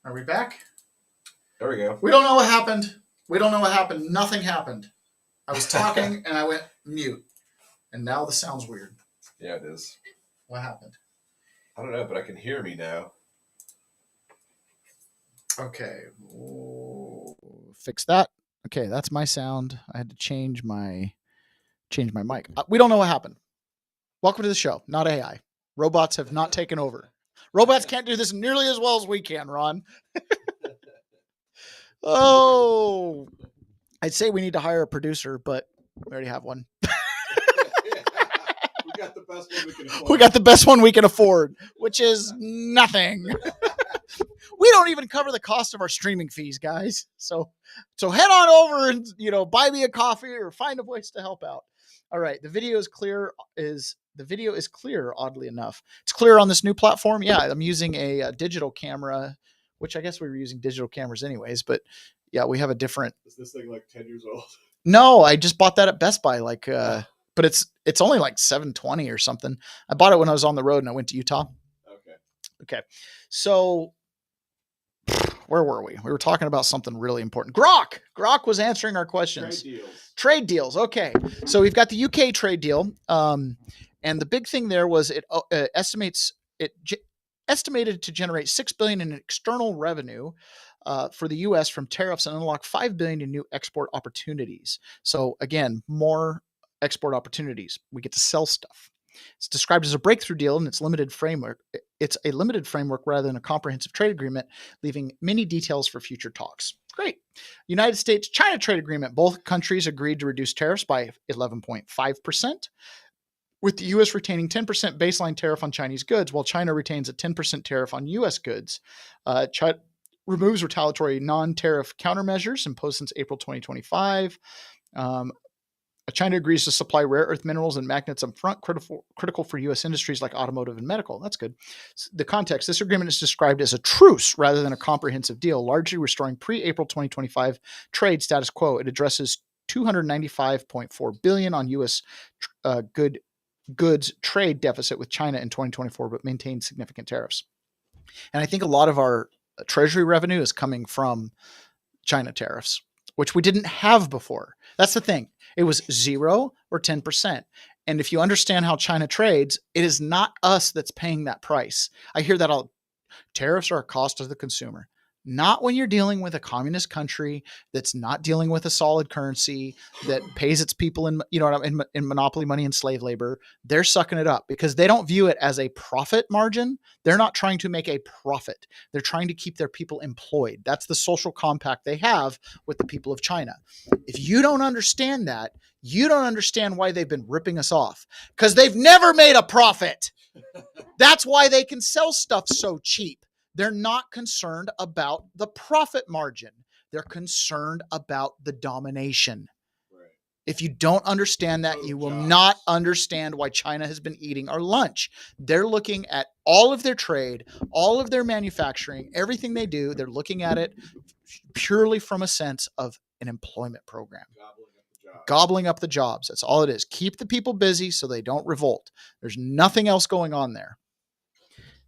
There we go. We don't know what happened. Nothing happened. I was talking and I went mute. And now the sound's weird. Yeah, it is. What happened? I don't know, but I can hear me now. Okay. Fix that. Okay, that's my sound. I had to change my mic. We don't know what happened. Welcome to the show. Not AI. Robots have not taken over. Robots can't do this nearly as well as we can, Ron. Oh, I'd say we need to hire a producer, but we already have one. We got the best one we can afford. We got the best one we can afford, which is nothing. We don't even cover the cost of our streaming fees, guys. So head on over and, buy me a coffee or find a place to help out. All right. The video is clear, oddly enough. It's clear on this new platform. Yeah, I'm using a digital camera, which I guess we were using digital cameras anyways, but yeah, we have a different. Is this thing like 10 years old? No, I just bought that at Best Buy, but it's only like $720 or something. I bought it when I was on the road and I went to Utah. Okay. So where were we? We were talking about something really important. Grok was answering our questions. Trade deals. Okay. So we've got the UK trade deal. And the big thing there was it estimated to generate $6 billion in external revenue for the U.S. from tariffs and unlock $5 billion in new export opportunities. So again, more export opportunities. We get to sell stuff. It's described as a breakthrough deal in its limited framework. It's a limited framework rather than a comprehensive trade agreement, leaving many details for future talks. Great. United States-China trade agreement. Both countries agreed to reduce tariffs by 11.5%, with the U.S. retaining 10% baseline tariff on Chinese goods, while China retains a 10% tariff on U.S. goods. China removes retaliatory non-tariff countermeasures imposed since April 2025. China agrees to supply rare earth minerals and magnets up front, critical for U.S. industries like automotive and medical. That's good. The context, this agreement is described as a truce rather than a comprehensive deal, largely restoring pre-April 2025 trade status quo. It addresses $295.4 billion on U.S. goods trade deficit with China in 2024, but maintains significant tariffs. And I think a lot of our treasury revenue is coming from China tariffs, which we didn't have before. That's the thing. It was 0 or 10%. And if you understand how China trades, it is not us that's paying that price. I hear that all. Tariffs are a cost to the consumer. Not when you're dealing with a communist country that's not dealing with a solid currency that pays its people in monopoly money and slave labor. They're sucking it up because they don't view it as a profit margin. They're not trying to make a profit. They're trying to keep their people employed. That's the social compact they have with the people of China. If you don't understand that, you don't understand why they've been ripping us off, because they've never made a profit. That's why they can sell stuff so cheap. They're not concerned about the profit margin. They're concerned about the domination. Right. If you don't understand that, you will not understand why China has been eating our lunch. They're looking at all of their trade, all of their manufacturing, everything they do. They're looking at it purely from a sense of an employment program. Gobbling up the jobs. That's all it is. Keep the people busy so they don't revolt. There's nothing else going on there.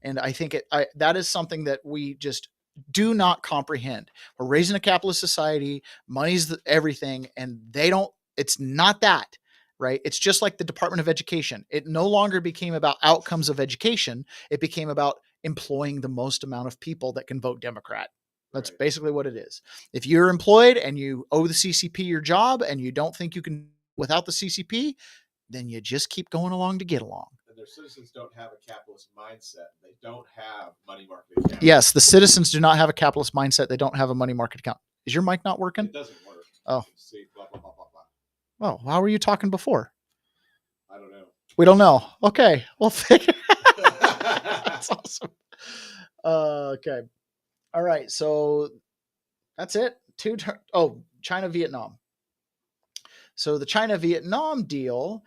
And I think that is something that we just do not comprehend. We're raising a capitalist society. Money's everything. And it's not that, right? It's just like the Department of Education. It no longer became about outcomes of education. It became about employing the most amount of people that can vote Democrat. That's basically what it is. If you're employed and you owe the CCP your job and you don't think you can without the CCP, then you just keep going along to get along. And their citizens don't have a capitalist mindset. They don't have money market accounts. Yes, the citizens do not have a capitalist mindset. They don't have a money market account. Is your mic not working? It doesn't work. Oh. See, blah, blah, blah, blah, blah. Oh, how were you talking before? I don't know. We don't know. Okay. Well, that's awesome. Okay. All right. So that's it. China, Vietnam. So the China-Vietnam deal,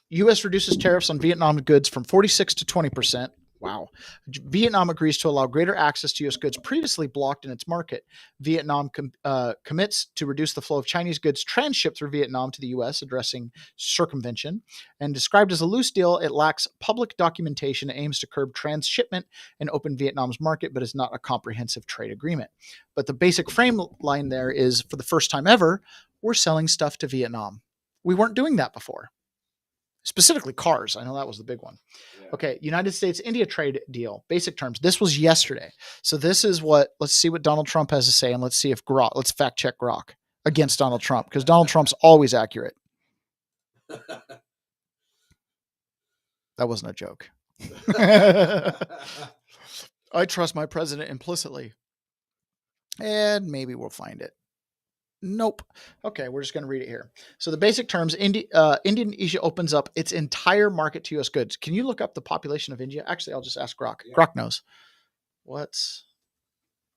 U.S. reduces tariffs on Vietnam goods from 46 to 20%. Wow. Vietnam agrees to allow greater access to U.S. goods previously blocked in its market. Vietnam commits to reduce the flow of Chinese goods transshipped through Vietnam to the U.S., addressing circumvention. And described as a loose deal, it lacks public documentation, aims to curb transshipment and open Vietnam's market, but is not a comprehensive trade agreement. But the basic frame line there is, for the first time ever, we're selling stuff to Vietnam. We weren't doing that before. Specifically cars. I know that was the big one. Yeah. Okay. United States-India trade deal. Basic terms. This was yesterday. So this is let's see what Donald Trump has to say, and let's see if let's fact check Grok against Donald Trump, because Donald Trump's always accurate. That wasn't a joke. I trust my president implicitly. And maybe we'll find it. Nope. Okay, we're just going to read it here. So the basic terms, Indonesia opens up its entire market to U.S. goods. Can you look up the population of India? Actually, I'll just ask Grok. Yeah. Grok knows.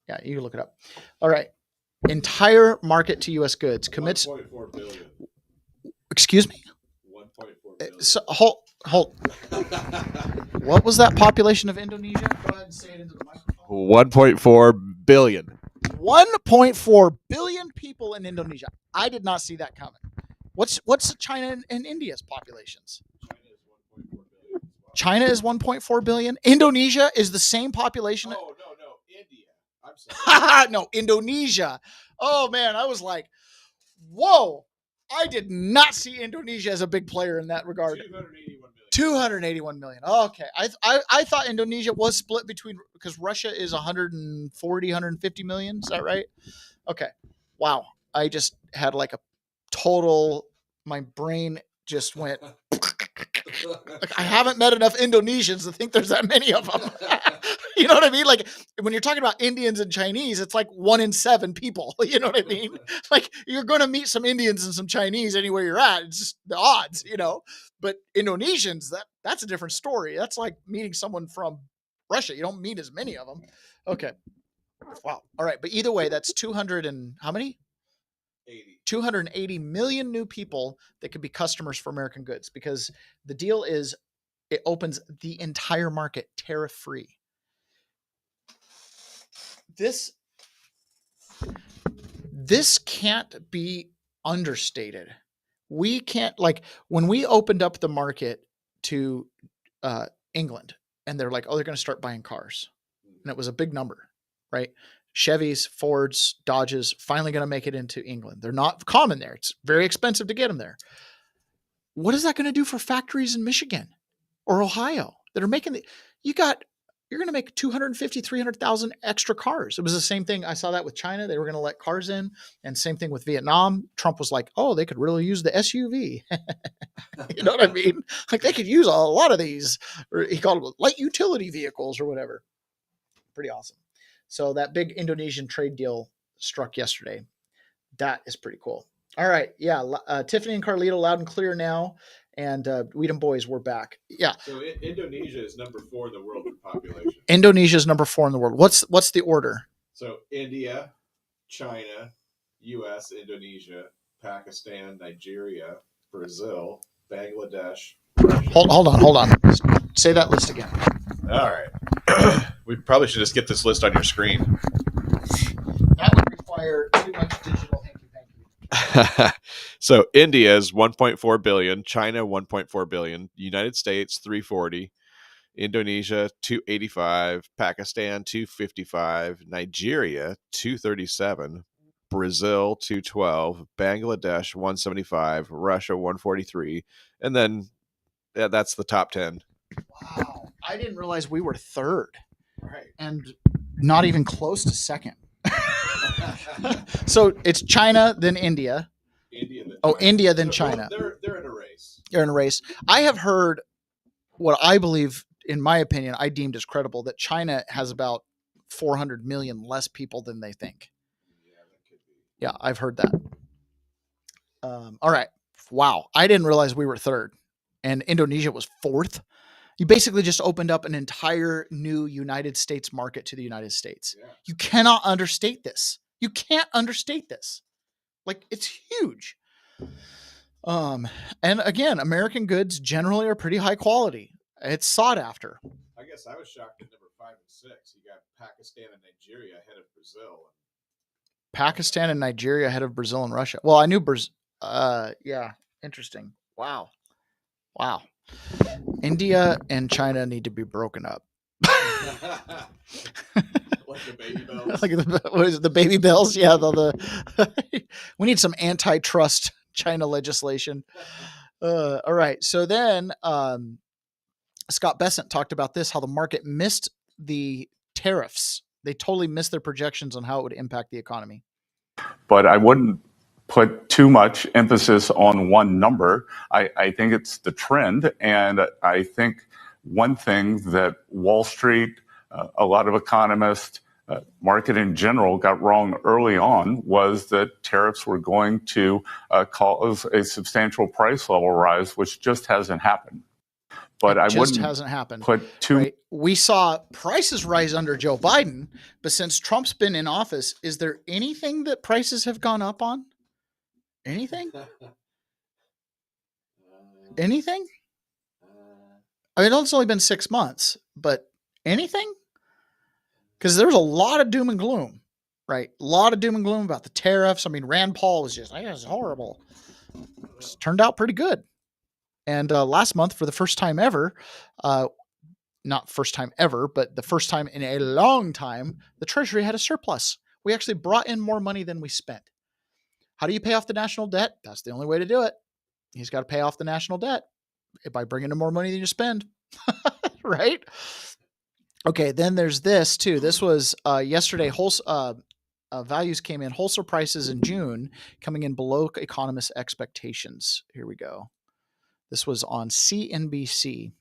Yeah, you can look it up. All right. Entire market to U.S. goods commits. 1.4 billion. Excuse me? 1.4 billion. So, hold. What was that population of Indonesia? Go ahead and say it into the microphone. 1.4 billion. 1.4 billion people in Indonesia. I did not see that coming. What's China and India's populations? China is 1.4 billion. Indonesia is the same population. Oh, no, India. I'm sorry. No, Indonesia. Oh man, I was like, whoa. I did not see Indonesia as a big player in that regard. 281 million. Okay. I thought Indonesia was split between, because Russia is 140, 150 million. Is that right? Okay. Wow. I just had like a total, my brain just went, like, I haven't met enough Indonesians to think there's that many of them. You know what I mean? Like when you're talking about Indians and Chinese, it's like 1 in 7 people. You know what I mean? Like you're going to meet some Indians and some Chinese anywhere you're at. It's just the odds, you know. But Indonesians, that's a different story. That's like meeting someone from Russia. You don't meet as many of them. Okay. Wow. All right. But either way, that's 200 and how many? 80. 280 million new people that could be customers for American goods, because the deal is it opens the entire market tariff free. This can't be understated. We can't, like when we opened up the market to England and they're like, oh, they're going to start buying cars. And it was a big number, right? Chevys, Fords, Dodges, finally going to make it into England. They're not common there. It's very expensive to get them there. What is that going to do for factories in Michigan or Ohio that are making you're going to make 250, 300,000 extra cars. It was the same thing. I saw that with China. They were going to let cars in, and same thing with Vietnam. Trump was like, oh, they could really use the SUV. You know what I mean? Like they could use a lot of these, or he called them light utility vehicles or whatever. Pretty awesome. So that big Indonesian trade deal struck yesterday. That is pretty cool. All right. Yeah. Tiffany and Carlito loud and clear now. And Weedham boys, we're back. Yeah. So Indonesia is number 4 in the world in population. Indonesia is number 4 in the world. What's the order? So India, China, U.S., Indonesia, Pakistan, Nigeria, Brazil, Bangladesh. Hold on. Say that list again. All right. We probably should just get this list on your screen. That would require too much digital hanky-panky. So India is 1.4 billion, China 1.4 billion, United States 340, Indonesia 285, Pakistan 255, Nigeria 237, Brazil 212, Bangladesh 175, Russia 143, and then that's the top 10. Wow. I didn't realize we were third. Right. And not even close to second. So it's China, then India. India, then China. They're in a race. They're in a race. I have heard what I believe, in my opinion, I deemed as credible, that China has about 400 million less people than they think. Yeah, that could be. Yeah, I've heard that. All right. Wow. I didn't realize we were third and Indonesia was 4th. You basically just opened up an entire new United States market to the United States. Yeah. You cannot understate this. You can't understate this. Like, it's huge. And again, American goods generally are pretty high quality. It's sought after. I guess I was shocked at number 5 and 6. You got Pakistan and Nigeria ahead of Brazil. Pakistan and Nigeria ahead of Brazil and Russia. Well, I knew Brazil. Yeah, interesting. Wow. India and China need to be broken up. Like the baby bells. Like what is it, the baby bells? Yeah, we need some antitrust China legislation. All right. So then Scott Bessent talked about this, how the market missed the tariffs. They totally missed their projections on how it would impact the economy. But I wouldn't put too much emphasis on one number. I think it's the trend, and I think one thing that Wall Street, a lot of economists, market in general got wrong early on was that tariffs were going to cause a substantial price level rise, which just hasn't happened. But It I just wouldn't hasn't happened. put too Right? We saw prices rise under Joe Biden, but since Trump's been in office, is there anything that prices have gone up on? Anything? Anything? I mean, it's only been 6 months, but anything? Because there's a lot of doom and gloom, right? A lot of doom and gloom about the tariffs. I mean, Rand Paul was just, it's horrible. It's turned out pretty good. And last month, for the first time ever, not first time ever, but the first time in a long time, the Treasury had a surplus. We actually brought in more money than we spent. How do you pay off the national debt? That's the only way to do it. He's got to pay off the national debt by bringing in more money than you spend, right? Okay, then there's this too. This was yesterday. Values came in. Wholesale prices in June coming in below economists' expectations. Here we go. This was on CNBC.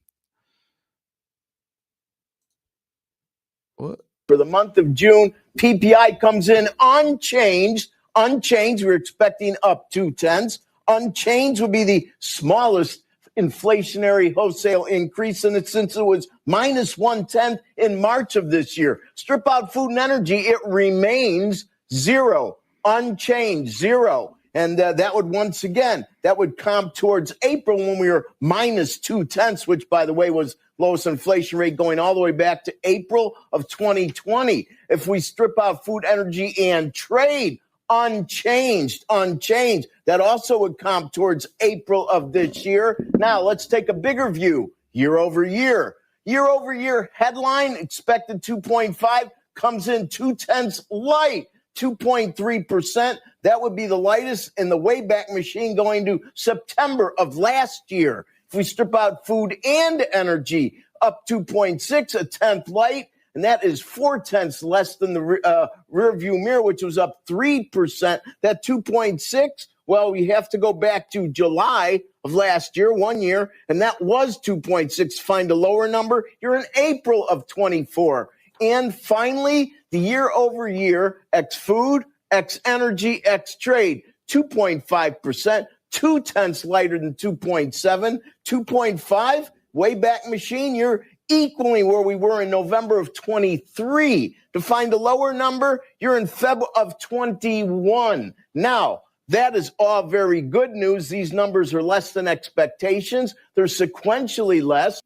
What? For the month of June, PPI comes in unchanged. Unchanged, we're expecting up 0.2. Unchanged would be the smallest inflationary wholesale increase since it was minus 0.1 in March of this year. Strip out food and energy, it remains zero. Unchanged, zero. And that would once again, that would comp towards April when we were minus 0.2, which, by the way, was lowest inflation rate going all the way back to April of 2020. If we strip out food, energy, and trade, unchanged. That also would comp towards April of this year. Now, let's take a bigger view, year over year. Year over year headline, expected 2.5, comes in 0.2 light, 2.3%. That would be the lightest in the Wayback Machine going to September of last year. If we strip out food and energy, up 2.6, a tenth light, and that is 0.4 less than the rear view mirror, which was up 3%. That 2.6, well, we have to go back to July of last year, 1 year, and that was 2.6. Find a lower number, you're in April of 24. And finally, the year over year, ex food, ex energy, ex trade, 2.5%, 0.2 lighter than 2.7, 2.5, Wayback Machine, you're equally where we were in November of 23. To find a lower number, you're in February of 21. Now, that is all very good news. These numbers are less than expectations. They're sequentially less.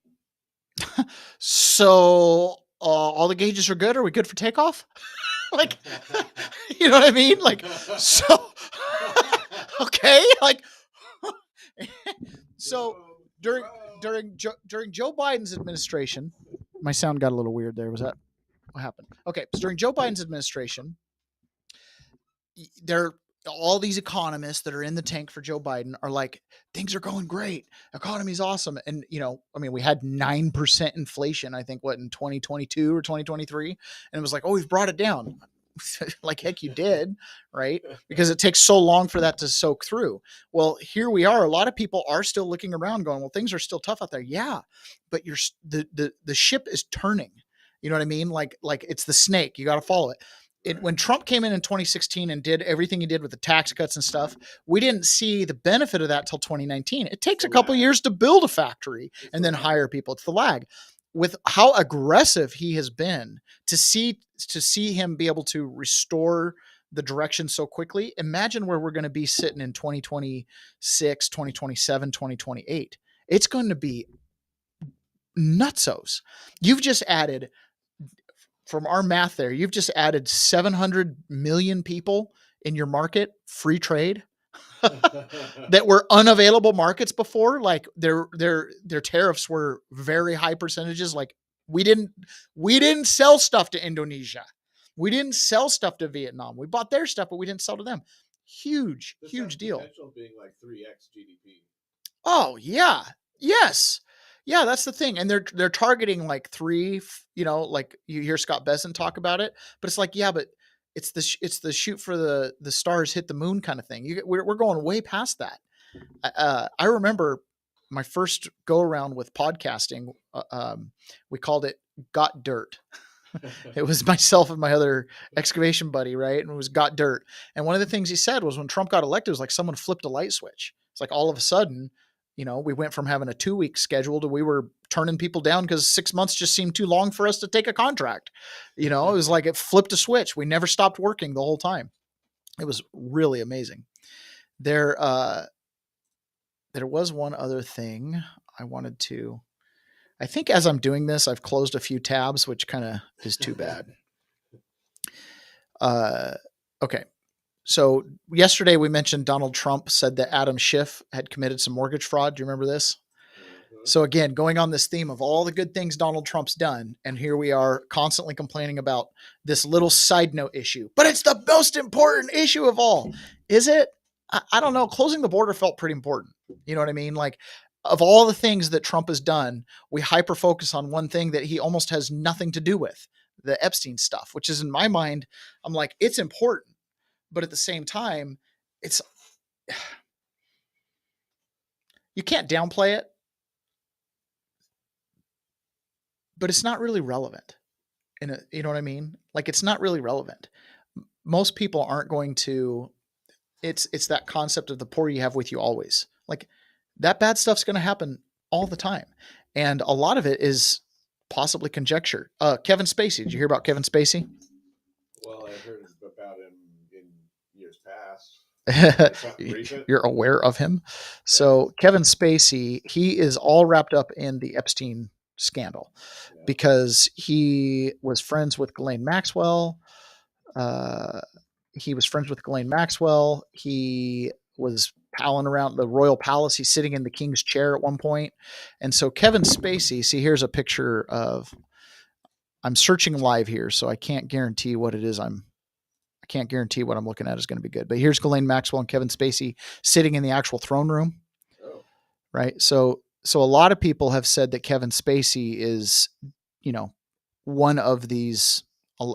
So all the gauges are good. Are we good for takeoff? Like, you know what I mean? Like, so, okay. Like, so during Joe Biden's administration, my sound got a little weird there. Was that what happened? Okay. So during Joe Biden's administration, all these economists that are in the tank for Joe Biden are like, things are going great. Economy's awesome. And, I mean, we had 9% inflation, I think, in 2022 or 2023. And it was like, oh, we've brought it down. Like, heck, you did, right? Because it takes so long for that to soak through. Well, here we are. A lot of people are still looking around going, well, things are still tough out there. Yeah, but the ship is turning. You know what I mean? Like it's the snake. You got to follow it. When Trump came in 2016 and did everything he did with the tax cuts and stuff, we didn't see the benefit of that till 2019. It takes a couple of years to build a factory and then hire people. It's the lag. With how aggressive he has been, to see him be able to restore the direction so quickly, imagine where we're going to be sitting in 2026, 2027, 2028. It's going to be nutsos. You've just added, from our math there, you've just added 700 million people in your market, free trade, that were unavailable markets before. Like their tariffs were very high percentages. Like we didn't sell stuff to Indonesia. We didn't sell stuff to Vietnam. We bought their stuff, but we didn't sell to them. Huge deal. Potential being like 3x GDP. Oh yeah. Yes. Yeah, that's the thing. And they're targeting like 3, like you hear Scott Besson talk about it, but it's like, yeah, but it's the shoot for the stars hit the moon kind of thing. We're going way past that. I remember my first go around with podcasting, we called it Got Dirt. It was myself and my other excavation buddy, right? And it was Got Dirt. And one of the things he said was when Trump got elected, it was like someone flipped a light switch. It's like all of a sudden, we went from having a 2-week schedule to we were turning people down because 6 months just seemed too long for us to take a contract. It was like it flipped a switch. We never stopped working the whole time. It was really amazing. There was one other thing I wanted to. I think as I'm doing this, I've closed a few tabs, which kind of is too bad. Okay. So yesterday we mentioned Donald Trump said that Adam Schiff had committed some mortgage fraud. Do you remember this? So again, going on this theme of all the good things Donald Trump's done, and here we are constantly complaining about this little side note issue, but it's the most important issue of all. Is it? I don't know. Closing the border felt pretty important. You know what I mean? Like, of all the things that Trump has done, we hyper focus on one thing that he almost has nothing to do with, the Epstein stuff, which is in my mind, I'm like, it's important, but at the same time, you can't downplay it, but it's not really relevant. You know what I mean? Like, it's not really relevant. Most people aren't going to, it's that concept of the poor you have with you always. Like, that bad stuff's going to happen all the time. And a lot of it is possibly conjecture. Kevin Spacey. Did you hear about Kevin Spacey? Well, I heard about him in years past. You're aware of him. So Kevin Spacey, he is all wrapped up in the Epstein scandal because he was friends with Ghislaine Maxwell. He was palling around the royal palace. He's sitting in the king's chair at one point. And so Kevin Spacey, see, here's a picture of, I'm searching live here, so I can't guarantee what it is. I can't guarantee what I'm looking at is going to be good, but here's Ghislaine Maxwell and Kevin Spacey sitting in the actual throne room. Oh. Right. So a lot of people have said that Kevin Spacey is, one of these.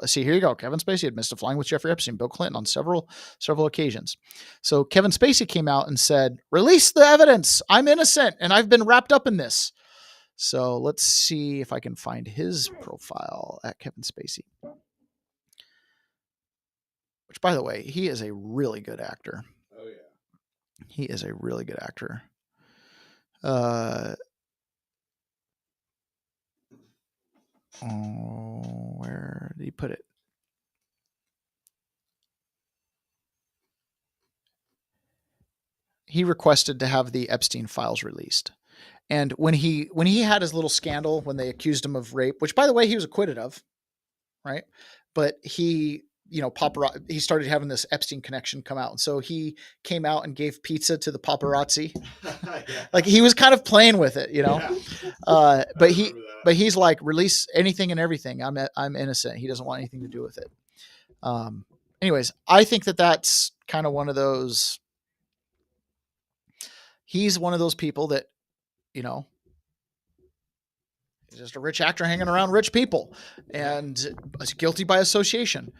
See, here you go. Kevin Spacey admits to flying with Jeffrey Epstein, Bill Clinton on several occasions. So Kevin Spacey came out and said, release the evidence. I'm innocent and I've been wrapped up in this. So let's see if I can find his profile at Kevin Spacey. Which, by the way, he is a really good actor. Oh, yeah. He is a really good actor. Where did he put it? He requested to have the Epstein files released. And when he had his little scandal, when they accused him of rape, which, by the way, he was acquitted of, right? But he, he started having this Epstein connection come out. And so he came out and gave pizza to the paparazzi. Yeah. Like, he was kind of playing with it, Yeah. But he's like, release anything and everything. I'm innocent. He doesn't want anything to do with it. Anyways, I think that's kind of one of those. He's one of those people that, he's just a rich actor hanging around rich people and is guilty by association.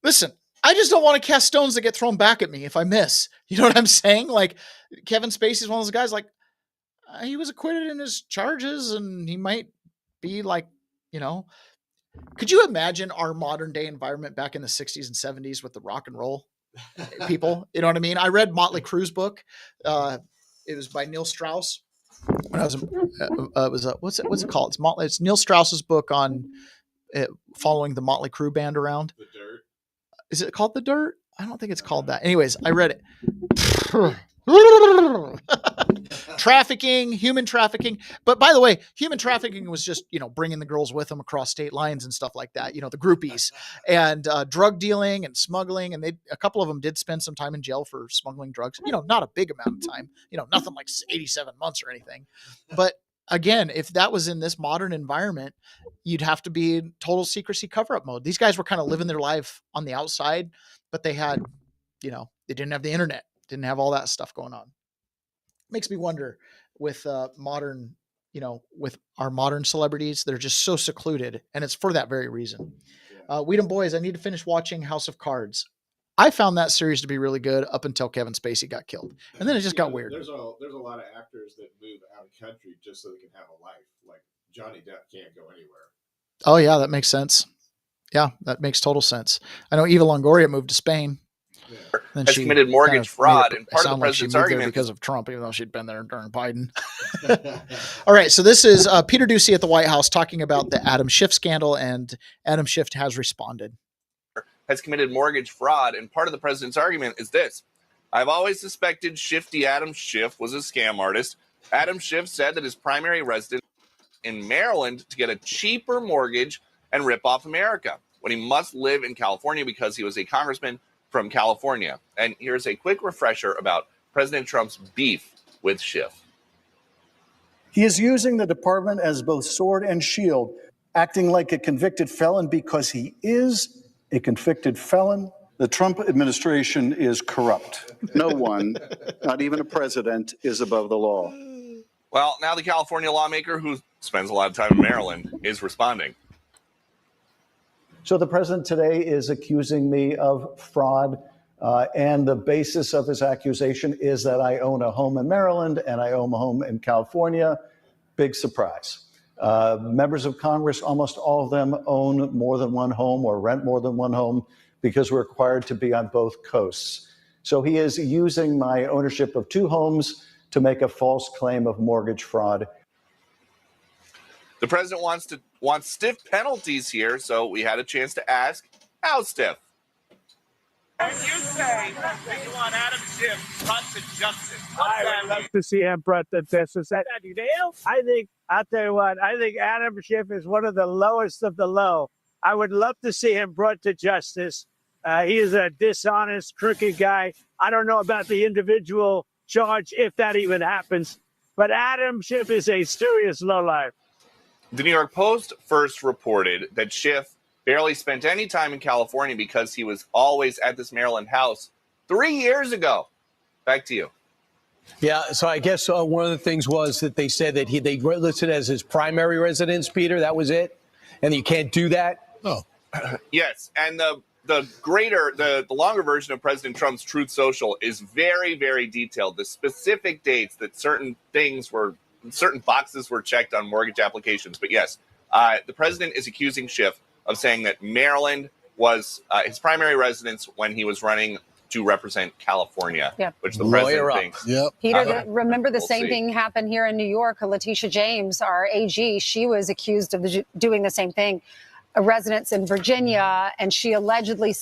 Listen, I just don't want to cast stones that get thrown back at me if I miss. You know what I'm saying? Like, Kevin Spacey is one of those guys, like, he was acquitted in his charges and he might be like, could you imagine our modern day environment back in the 60s and 70s with the rock and roll people? You know what I mean? I read Motley Crue's book. It was by Neil Strauss. When I was, what's it called? It's Neil Strauss's book on following the Motley Crue band around. The Dirt. Is it called The Dirt? I don't think it's called that. Anyways, I read it. Trafficking, human trafficking. But by the way, human trafficking was just, bringing the girls with them across state lines and stuff like that, the groupies, and drug dealing and smuggling. And a couple of them did spend some time in jail for smuggling drugs, not a big amount of time, nothing like 87 months or anything. But again, if that was in this modern environment, you'd have to be in total secrecy cover-up mode. These guys were kind of living their life on the outside, but they had, they didn't have the internet, didn't have all that stuff going on. Makes me wonder with modern, with our modern celebrities, they're just so secluded, and it's for that very reason. Weedham boys, I need to finish watching House of Cards. I found that series to be really good up until Kevin Spacey got killed, and then it just got weird. There's a lot of actors that move out of country just so they can have a life. Like Johnny Depp can't go anywhere. Oh yeah, that makes sense. Yeah, that makes total sense. I know Eva Longoria moved to Spain. Yeah. Then has committed mortgage fraud, and part of the president's argument because of Trump, even though she'd been there during Biden. All right, so this is Peter Doocy at the White House talking about the Adam Schiff scandal, and Adam Schiff has responded. Has committed mortgage fraud, and part of the president's argument is this: I've always suspected Shifty Adam Schiff was a scam artist. Adam Schiff said that his primary residence in Maryland to get a cheaper mortgage and rip off America when he must live in California because he was a congressman from California. And here's a quick refresher about President Trump's beef with Schiff. He is using the department as both sword and shield, acting like a convicted felon because he is a convicted felon. The Trump administration is corrupt. No one, not even a president, is above the law. Well, now the California lawmaker who spends a lot of time in Maryland is responding. So the president today is accusing me of fraud, and the basis of his accusation is that I own a home in Maryland and I own a home in California. Big surprise. Members of Congress, almost all of them own more than one home or rent more than one home because we're required to be on both coasts. So he is using my ownership of two homes to make a false claim of mortgage fraud. The president wants stiff penalties here, so we had a chance to ask, how stiff? You say that you want Adam Schiff brought to justice. I would love to see him brought to justice. I'll tell you what, I think Adam Schiff is one of the lowest of the low. I would love to see him brought to justice. He is a dishonest, crooked guy. I don't know about the individual charge, if that even happens, but Adam Schiff is a serious lowlife. The New York Post first reported that Schiff barely spent any time in California because he was always at this Maryland house 3 years ago. Back to you. Yeah, so I guess one of the things was that they said that they listed as his primary residence, Peter. That was it, and you can't do that. Oh, yes, and the longer version of President Trump's Truth Social is very, very detailed. The specific dates that certain boxes were checked on mortgage applications. But yes, the president is accusing Schiff of saying that Maryland was his primary residence when he was running to represent California, which the president thinks. Peter, remember the same thing happened here in New York. Letitia James, our AG, she was accused of doing the same thing. A residence in Virginia, and she allegedly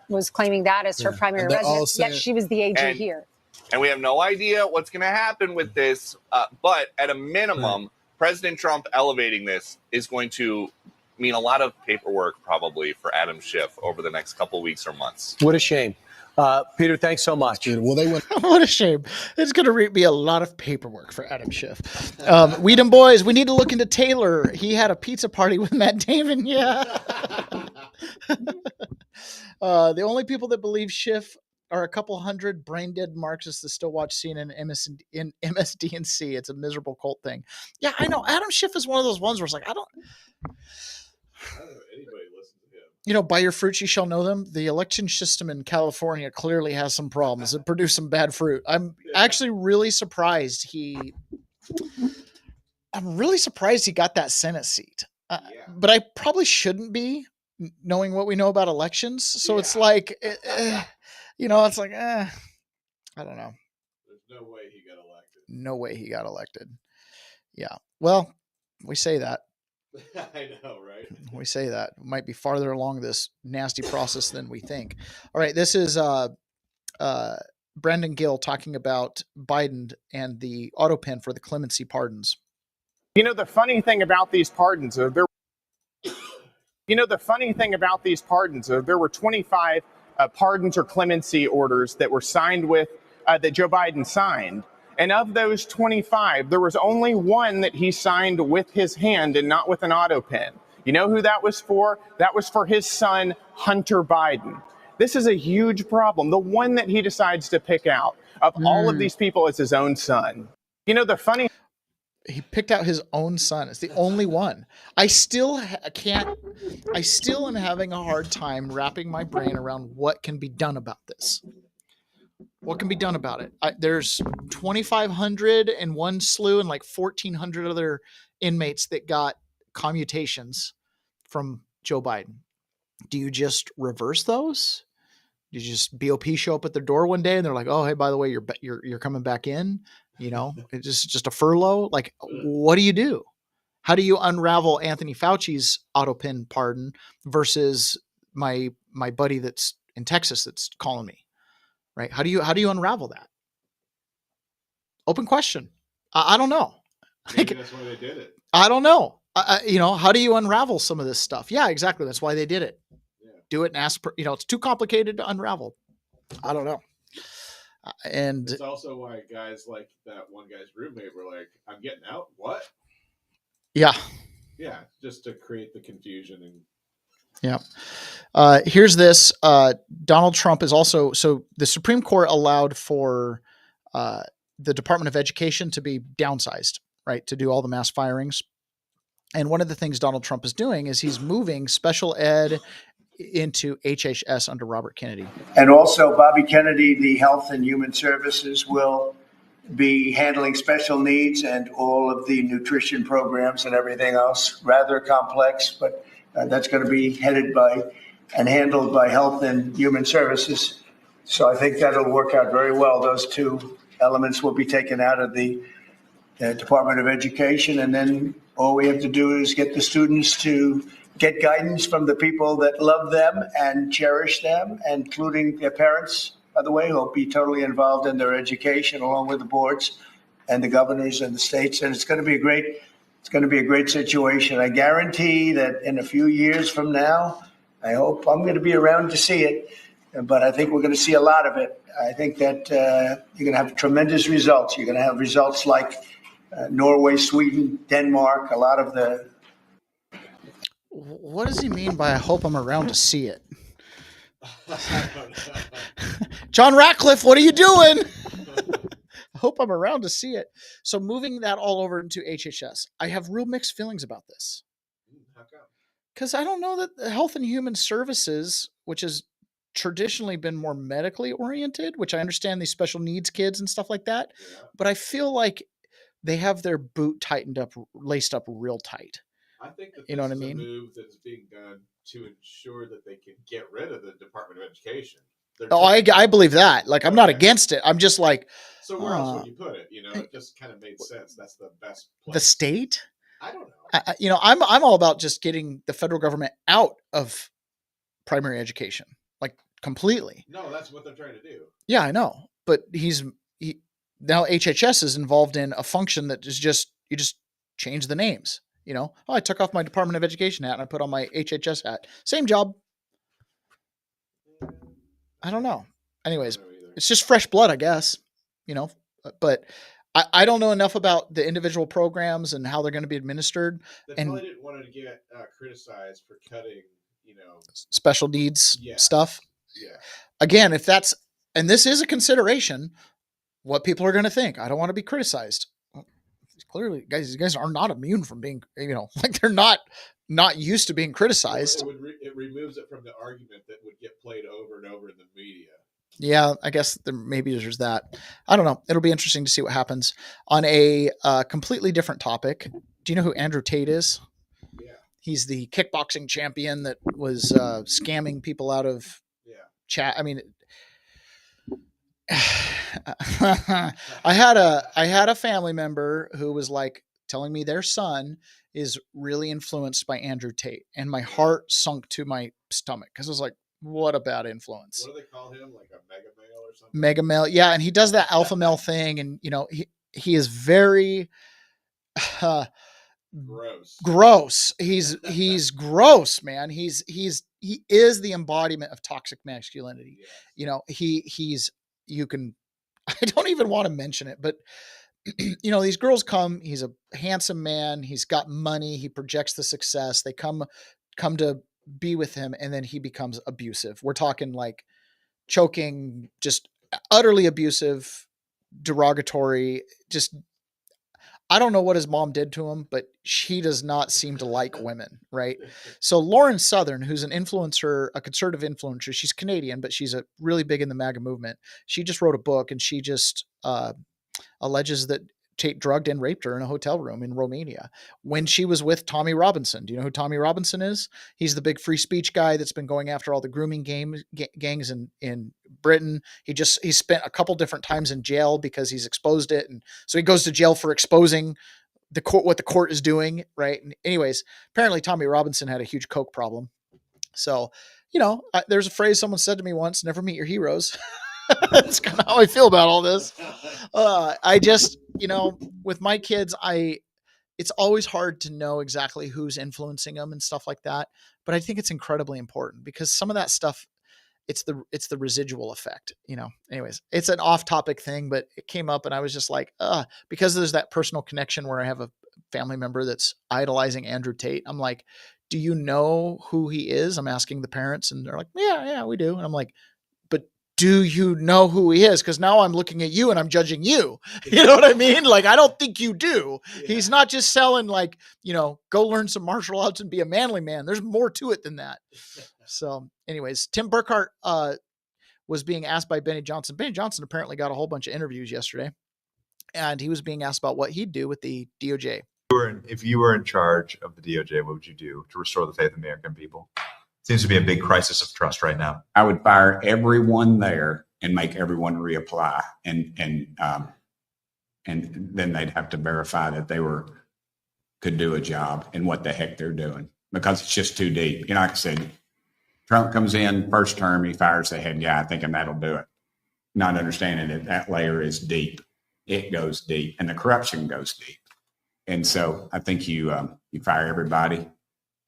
was claiming that as her primary residence, yet she was the AG here. And we have no idea what's going to happen with this, but at a minimum, President Trump elevating this is going to mean a lot of paperwork probably for Adam Schiff over the next couple of weeks or months. What a shame. Peter, thanks so much. Well, they went. What a shame. It's going to be a lot of paperwork for Adam Schiff. Weedham boys, we need to look into Taylor. He had a pizza party with Matt Damon. Yeah. The only people that believe Schiff are a couple hundred brain dead Marxists that still watch CNN and MSDNC. It's a miserable cult thing. Yeah, I know. Adam Schiff is one of those ones where it's like, I don't know anybody listen to him. You know, by your fruits you shall know them. The election system in California clearly has some problems. It produced some bad fruit. I'm actually really surprised he got that Senate seat. But I probably shouldn't be, knowing what we know about elections. So it's like, it's like, I don't know. There's no way he got elected. No way he got elected. Yeah. Well, we say that. I know, right? We say that. It might be farther along this nasty process than we think. All right. This is Brandon Gill talking about Biden and the auto pen for the clemency pardons. You know, the funny thing about these pardons, there were 25 pardons or clemency orders that were signed with, that Joe Biden signed. And of those 25, there was only one that he signed with his hand and not with an auto pen. You know who that was for? That was for his son, Hunter Biden. This is a huge problem. The one that he decides to pick out of all of these people is his own son. You know, the funny... He picked out his own son. It's the only one. I still can't. I still am having a hard time wrapping my brain around what can be done about this. What can be done about it? There's 2,500 in one slew and like 1,400 other inmates that got commutations from Joe Biden. Do you just reverse those? Do you just BOP show up at their door one day and they're like, "Oh, hey, by the way, you're coming back in." You know, it's just a furlough. Like, what do you do? How do you unravel Anthony Fauci's auto pin pardon versus my buddy that's in Texas that's calling me? Right? How do you unravel that? Open question. I don't know. Maybe that's why they did it. I don't know. How do you unravel some of this stuff? Yeah, exactly. That's why they did it. Yeah. Do it and ask. It's too complicated to unravel. I don't know. And it's also why guys like that one guy's roommate were like, "I'm getting out." What? Yeah. Yeah, just to create the confusion and. Yeah. Here's this. Donald Trump is also, so the Supreme Court allowed for the Department of Education to be downsized, right? To do all the mass firings. And one of the things Donald Trump is doing is he's moving special ed into HHS under Robert Kennedy. And also Bobby Kennedy, the Health and Human Services, will be handling special needs and all of the nutrition programs and everything else. Rather complex, but that's going to be headed by and handled by Health and Human Services. So I think that'll work out very well. Those two elements will be taken out of the Department of Education, and then all we have to do is get the students to get guidance from the people that love them and cherish them, including their parents, by the way, who will be totally involved in their education along with the boards and the governors and the states. And it's going to be a great situation. I guarantee that in a few years from now, I hope I'm going to be around to see it, but I think we're going to see a lot of it. I think that you're going to have tremendous results. You're going to have results like Norway, Sweden, Denmark, a lot of the. What does he mean by I hope I'm around to see it? John Ratcliffe, what are you doing? I hope I'm around to see it. So moving that all over into HHS, I have real mixed feelings about this. How come? Because I don't know that the Health and Human Services, which has traditionally been more medically oriented, which I understand these special needs kids and stuff like that, but I feel like they have their boot tightened up, laced up real tight. I think that you know what I is mean? a move that is being done to ensure that they can get rid of the Department of Education. Oh, I believe that. Like, I'm not against it. I'm just like. So where else would you put it? It just kind of made sense. That's the best place. The state? I don't know. I'm all about just getting the federal government out of primary education, like completely. No, that's what they're trying to do. Yeah, I know. But now HHS is involved in a function that is you just change the names. I took off my Department of Education hat and I put on my HHS hat. Same job. I don't know. Anyways, it's just fresh blood, I guess. But I don't know enough about the individual programs and how they're going to be administered. They probably didn't want to get criticized for cutting, special needs stuff. Yeah. Again, and this is a consideration, what people are going to think. I don't want to be criticized. Well, clearly, you guys are not immune from being, like they're not used to being criticized. It removes it from the argument that would get played over and over in the media. Yeah, I guess maybe there's that. I don't know. It'll be interesting to see what happens. On a completely different topic, do you know who Andrew Tate is? Yeah. He's the kickboxing champion that was scamming people out of chat. I mean, I had a family member who was like telling me their son is really influenced by Andrew Tate, and my heart sunk to my stomach because I was like, what a bad influence. What do they call him? Like a mega male or something? Mega male. Yeah. And he does that alpha male thing. And, he is very gross. He's gross, man. He is the embodiment of toxic masculinity. Yes. I don't even want to mention it, but these girls come, he's a handsome man. He's got money. He projects the success. They come to be with him, and then he becomes abusive. We're talking like choking, just utterly abusive, derogatory. Just I don't know what his mom did to him, but she does not seem to like women, right? So Lauren Southern, who's an influencer, a conservative influencer, she's Canadian, but she's really big in the MAGA movement. She just wrote a book, and she just alleges that Tate drugged and raped her in a hotel room in Romania when she was with Tommy Robinson. Do you know who Tommy Robinson is? He's the big free speech guy that's been going after all the grooming gangs in Britain. He spent a couple different times in jail because he's exposed it. And so he goes to jail for exposing the court, what the court is doing. Right. And anyways, apparently Tommy Robinson had a huge coke problem. So, there's a phrase someone said to me once, never meet your heroes. That's kind of how I feel about all this. I just, with my kids, it's always hard to know exactly who's influencing them and stuff like that. But I think it's incredibly important because some of that stuff, it's the residual effect, anyways, it's an off topic thing, but it came up and I was just like, because there's that personal connection where I have a family member that's idolizing Andrew Tate. I'm like, do you know who he is? I'm asking the parents and they're like, yeah, we do. And I'm like, do you know who he is? Because now I'm looking at you and I'm judging you. You know what I mean? Like, I don't think you do. Yeah. He's not just selling like, go learn some martial arts and be a manly man. There's more to it than that. So anyways, Tim Burkhart was being asked by Benny Johnson. Benny Johnson apparently got a whole bunch of interviews yesterday. And he was being asked about what he'd do with the DOJ. If you were in charge of the DOJ, what would you do to restore the faith of the American people? Seems to be a big crisis of trust right now. I would fire everyone there and make everyone reapply, and then they'd have to verify that they could do a job and what the heck they're doing, because it's just too deep. Like I said, Trump comes in first term, he fires the head guy, thinking that'll do it, not understanding that layer is deep. It goes deep, and the corruption goes deep. And so I think you fire everybody,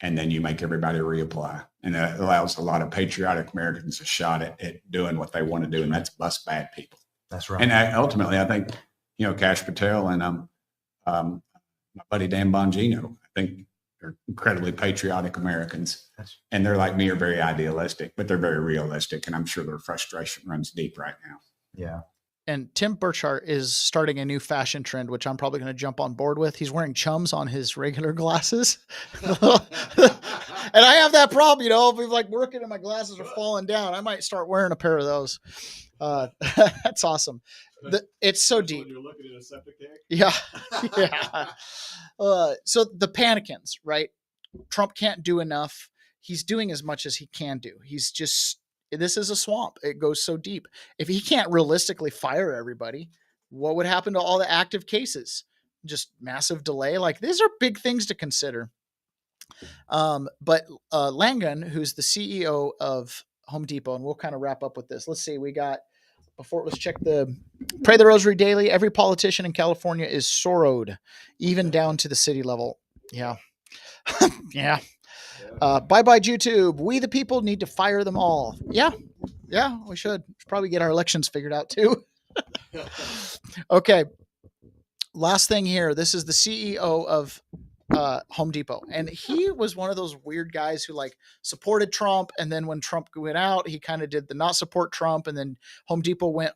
and then you make everybody reapply. And that allows a lot of patriotic Americans a shot at doing what they want to do, and that's bust bad people. That's right. And ultimately, I think, Kash Patel and my buddy Dan Bongino, I think they're incredibly patriotic Americans. And they're like me, are very idealistic, but they're very realistic. And I'm sure their frustration runs deep right now. Yeah. And Tim Burchart is starting a new fashion trend, which I'm probably going to jump on board with. He's wearing chums on his regular glasses. And I have that problem, if I'm like working and my glasses are falling down, I might start wearing a pair of those. That's awesome. It's so deep. You're looking at a septic tank? Yeah. Yeah. So the Panicans, right? Trump can't do enough. He's doing as much as he can do. This is a swamp. It goes so deep. If he can't realistically fire everybody, what would happen to all the active cases? Just massive delay. Like, these are big things to consider. But Langan, who's the CEO of Home Depot, and we'll kind of wrap up with this. Let's see. We got, let's check Pray the Rosary Daily. Every politician in California is sorrowed, even down to the city level. Yeah. Yeah. Bye-bye YouTube. We the people need to fire them all. Yeah, we should probably get our elections figured out too. Okay. Last thing here. This is the CEO of Home Depot. And he was one of those weird guys who supported Trump. And then when Trump went out, he kind of did the not support Trump. And then Home Depot went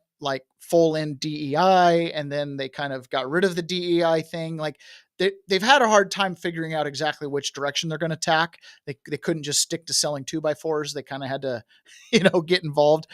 full in DEI. And then they kind of got rid of the DEI thing. They've had a hard time figuring out exactly which direction they're going to tack. They couldn't just stick to selling 2x4s. They kind of had to, get involved.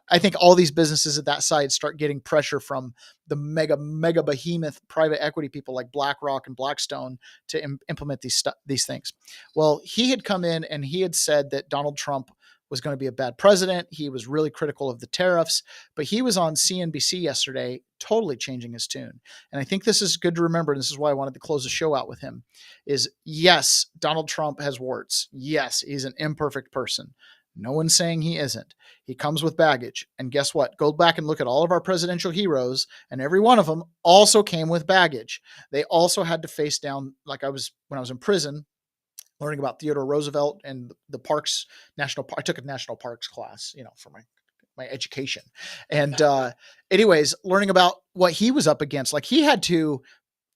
I think all these businesses at that side start getting pressure from the mega behemoth private equity people like BlackRock and Blackstone to implement these things. Well, he had come in and he had said that Donald Trump was going to be a bad president. He was really critical of the tariffs, but he was on CNBC yesterday, totally changing his tune. And I think this is good to remember. And this is why I wanted to close the show out with him is, yes, Donald Trump has warts. Yes, he's an imperfect person. No one's saying he isn't. He comes with baggage. And guess what? Go back and look at all of our presidential heroes, and every one of them also came with baggage. They also had to face down, when I was in prison, learning about Theodore Roosevelt and the parks, I took a national parks class, for my education. And anyways, learning about what he was up against, he had to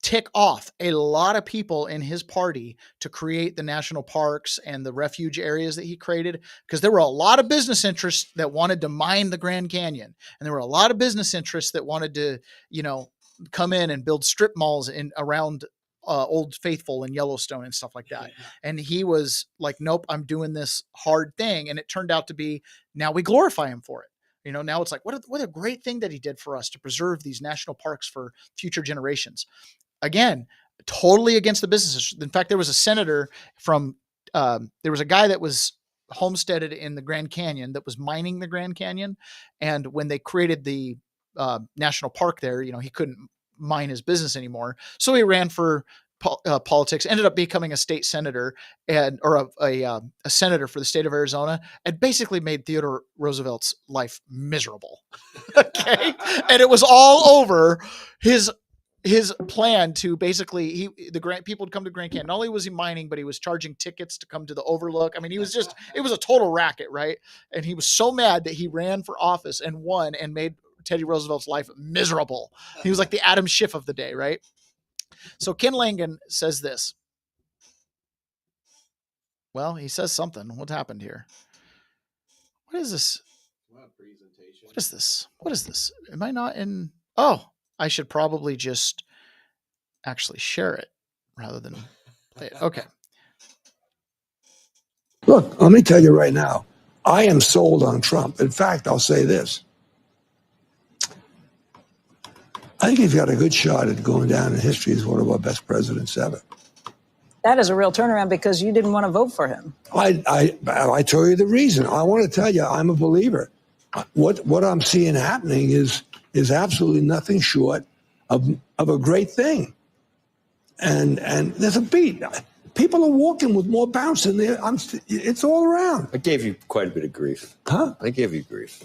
tick off a lot of people in his party to create the national parks and the refuge areas that he created, because there were a lot of business interests that wanted to mine the Grand Canyon. And there were a lot of business interests that wanted to, come in and build strip malls in around Old Faithful and Yellowstone and stuff like that. And he was like, nope, I'm doing this hard thing. And it turned out to be, now we glorify him for it. Now it's like, what a great thing that he did for us to preserve these national parks for future generations. Again, totally against the businesses. In fact, there was a senator from, there was a guy that was homesteaded in the Grand Canyon that was mining the Grand Canyon. And when they created the national park there, he couldn't mine his business anymore. So he ran for politics, ended up becoming a state senator or a senator for the state of Arizona, and basically made Theodore Roosevelt's life miserable. Okay. And it was all over his plan to basically, people would come to Grand Canyon. Not only was he mining, but he was charging tickets to come to the Overlook. I mean, it was a total racket, right? And he was so mad that he ran for office and won and made Teddy Roosevelt's life miserable. He was like the Adam Schiff of the day, right? So Ken Langen says this. Well, he says something. What happened here? What is this? What is this? What is this? Am I not in? Oh, I should probably just actually share it rather than play it. Okay. Look, let me tell you right now, I am sold on Trump. In fact, I'll say this. I think he's got a good shot at going down in history as one of our best presidents ever. That is a real turnaround because you didn't want to vote for him. I tell you the reason. I want to tell you, I'm a believer. What I'm seeing happening is absolutely nothing short of a great thing. And there's a beat. People are walking with more bounce in there. It's all around. I gave you quite a bit of grief. Huh? I gave you grief.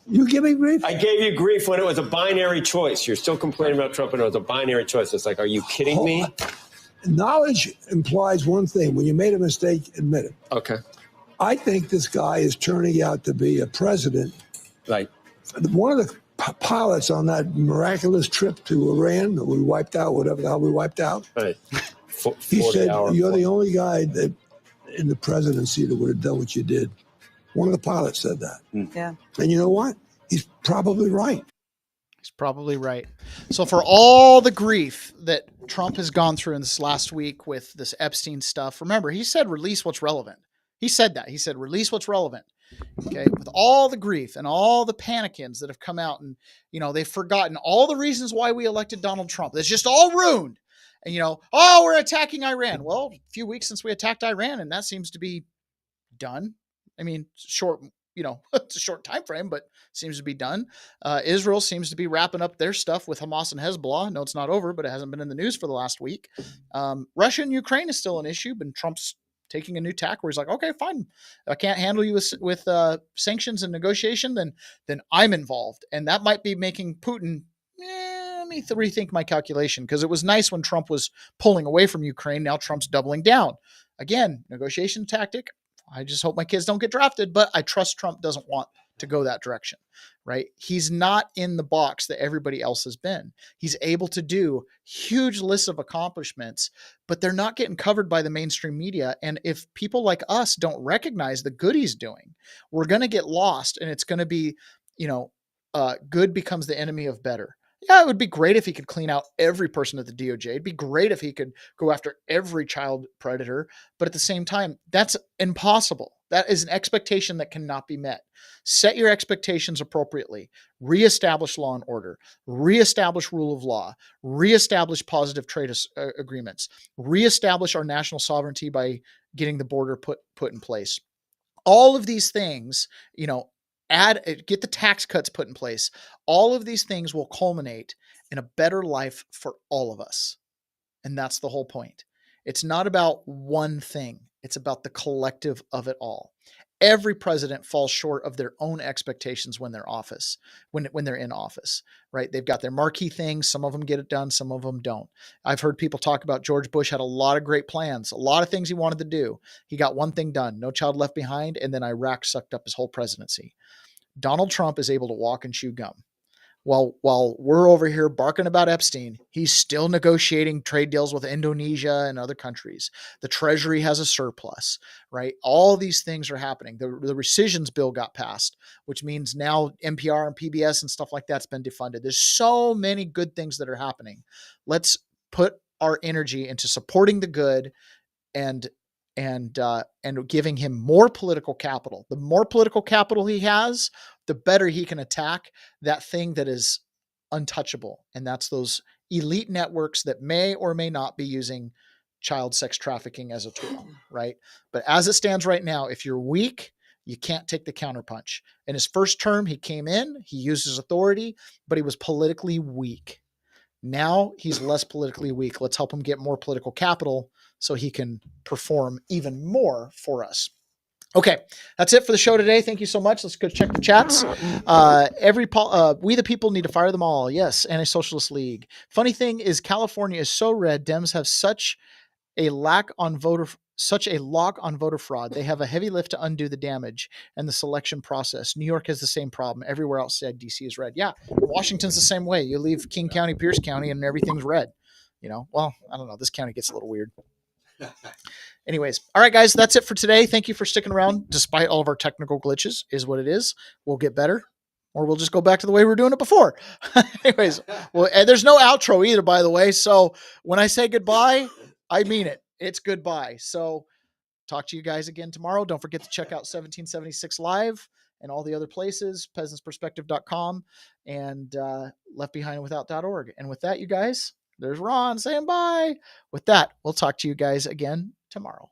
You give me grief? I gave you grief when it was a binary choice. You're still complaining about Trump and it was a binary choice. It's like, are you kidding me? Knowledge implies one thing. When you made a mistake, admit it. Okay. I think this guy is turning out to be a president. Right. One of the pilots on that miraculous trip to Iran that we wiped out, whatever the hell we wiped out. Right. He said, you're the only guy that in the presidency that would have done what you did. One of the pilots said that. Yeah. And you know what? He's probably right. He's probably right. So for all the grief that Trump has gone through in this last week with this Epstein stuff, remember, he said, release what's relevant. He said that. He said, release what's relevant. Okay. With all the grief and all the panicins that have come out and, they've forgotten all the reasons why we elected Donald Trump. It's just all ruined. And, we're attacking Iran. Well, a few weeks since we attacked Iran, and that seems to be done. I mean, short, it's a short time frame, but seems to be done. Israel seems to be wrapping up their stuff with Hamas and Hezbollah. No, it's not over, but it hasn't been in the news for the last week. Russia and Ukraine is still an issue, but Trump's taking a new tack where he's like, okay, fine. I can't handle you with sanctions and negotiation, then I'm involved. And that might be making Putin, let me rethink my calculation, because it was nice when Trump was pulling away from Ukraine. Now Trump's doubling down. Again, negotiation tactic. I just hope my kids don't get drafted, but I trust Trump doesn't want to go that direction, right? He's not in the box that everybody else has been. He's able to do huge lists of accomplishments, but they're not getting covered by the mainstream media. And if people like us don't recognize the good he's doing, we're going to get lost, and it's going to be, good becomes the enemy of better. Yeah, it would be great if he could clean out every person at the DOJ. It'd be great if he could go after every child predator. But at the same time, that's impossible. That is an expectation that cannot be met. Set your expectations appropriately. Reestablish law and order. Reestablish rule of law. Reestablish positive trade agreements. Reestablish our national sovereignty by getting the border put in place. All of these things, get the tax cuts put in place. All of these things will culminate in a better life for all of us. And that's the whole point. It's not about one thing. It's about the collective of it all. Every president falls short of their own expectations when they're in office, right? They've got their marquee things. Some of them get it done. Some of them don't. I've heard people talk about George Bush had a lot of great plans, a lot of things he wanted to do. He got one thing done, No Child Left Behind, and then Iraq sucked up his whole presidency. Donald Trump is able to walk and chew gum. While we're over here barking about Epstein, he's still negotiating trade deals with Indonesia and other countries. The Treasury has a surplus, right? All these things are happening. The rescissions bill got passed, which means now NPR and PBS and stuff like that's been defunded. There's so many good things that are happening. Let's put our energy into supporting the good and giving him more political capital. The more political capital he has, the better he can attack that thing that is untouchable. And that's those elite networks that may or may not be using child sex trafficking as a tool, right? But as it stands right now, if you're weak, you can't take the counterpunch. In his first term, he came in, he used his authority, but he was politically weak. Now he's less politically weak. Let's help him get more political capital so he can perform even more for us. Okay, that's it for the show today. Thank you so much. Let's go check the chats. We the people need to fire them all. Yes, Anti-Socialist League. Funny thing is, California is so red. Dems have such a lock on voter fraud. They have a heavy lift to undo the damage and the selection process. New York has the same problem. Everywhere else said DC is red. Yeah, Washington's the same way. You leave King County, Pierce County, and everything's red. Well, I don't know. This county gets a little weird. Anyways, all right, guys, that's it for today. Thank you for sticking around despite all of our technical glitches, is what it is. We'll get better, or we'll just go back to the way we were doing it before. Anyways, and there's no outro either, by the way. So when I say goodbye, I mean it. It's goodbye. So talk to you guys again tomorrow. Don't forget to check out 1776 Live and all the other places, peasantsperspective.com and leftbehindandwithout.org. And with that, you guys, there's Ron saying bye. With that, we'll talk to you guys again tomorrow.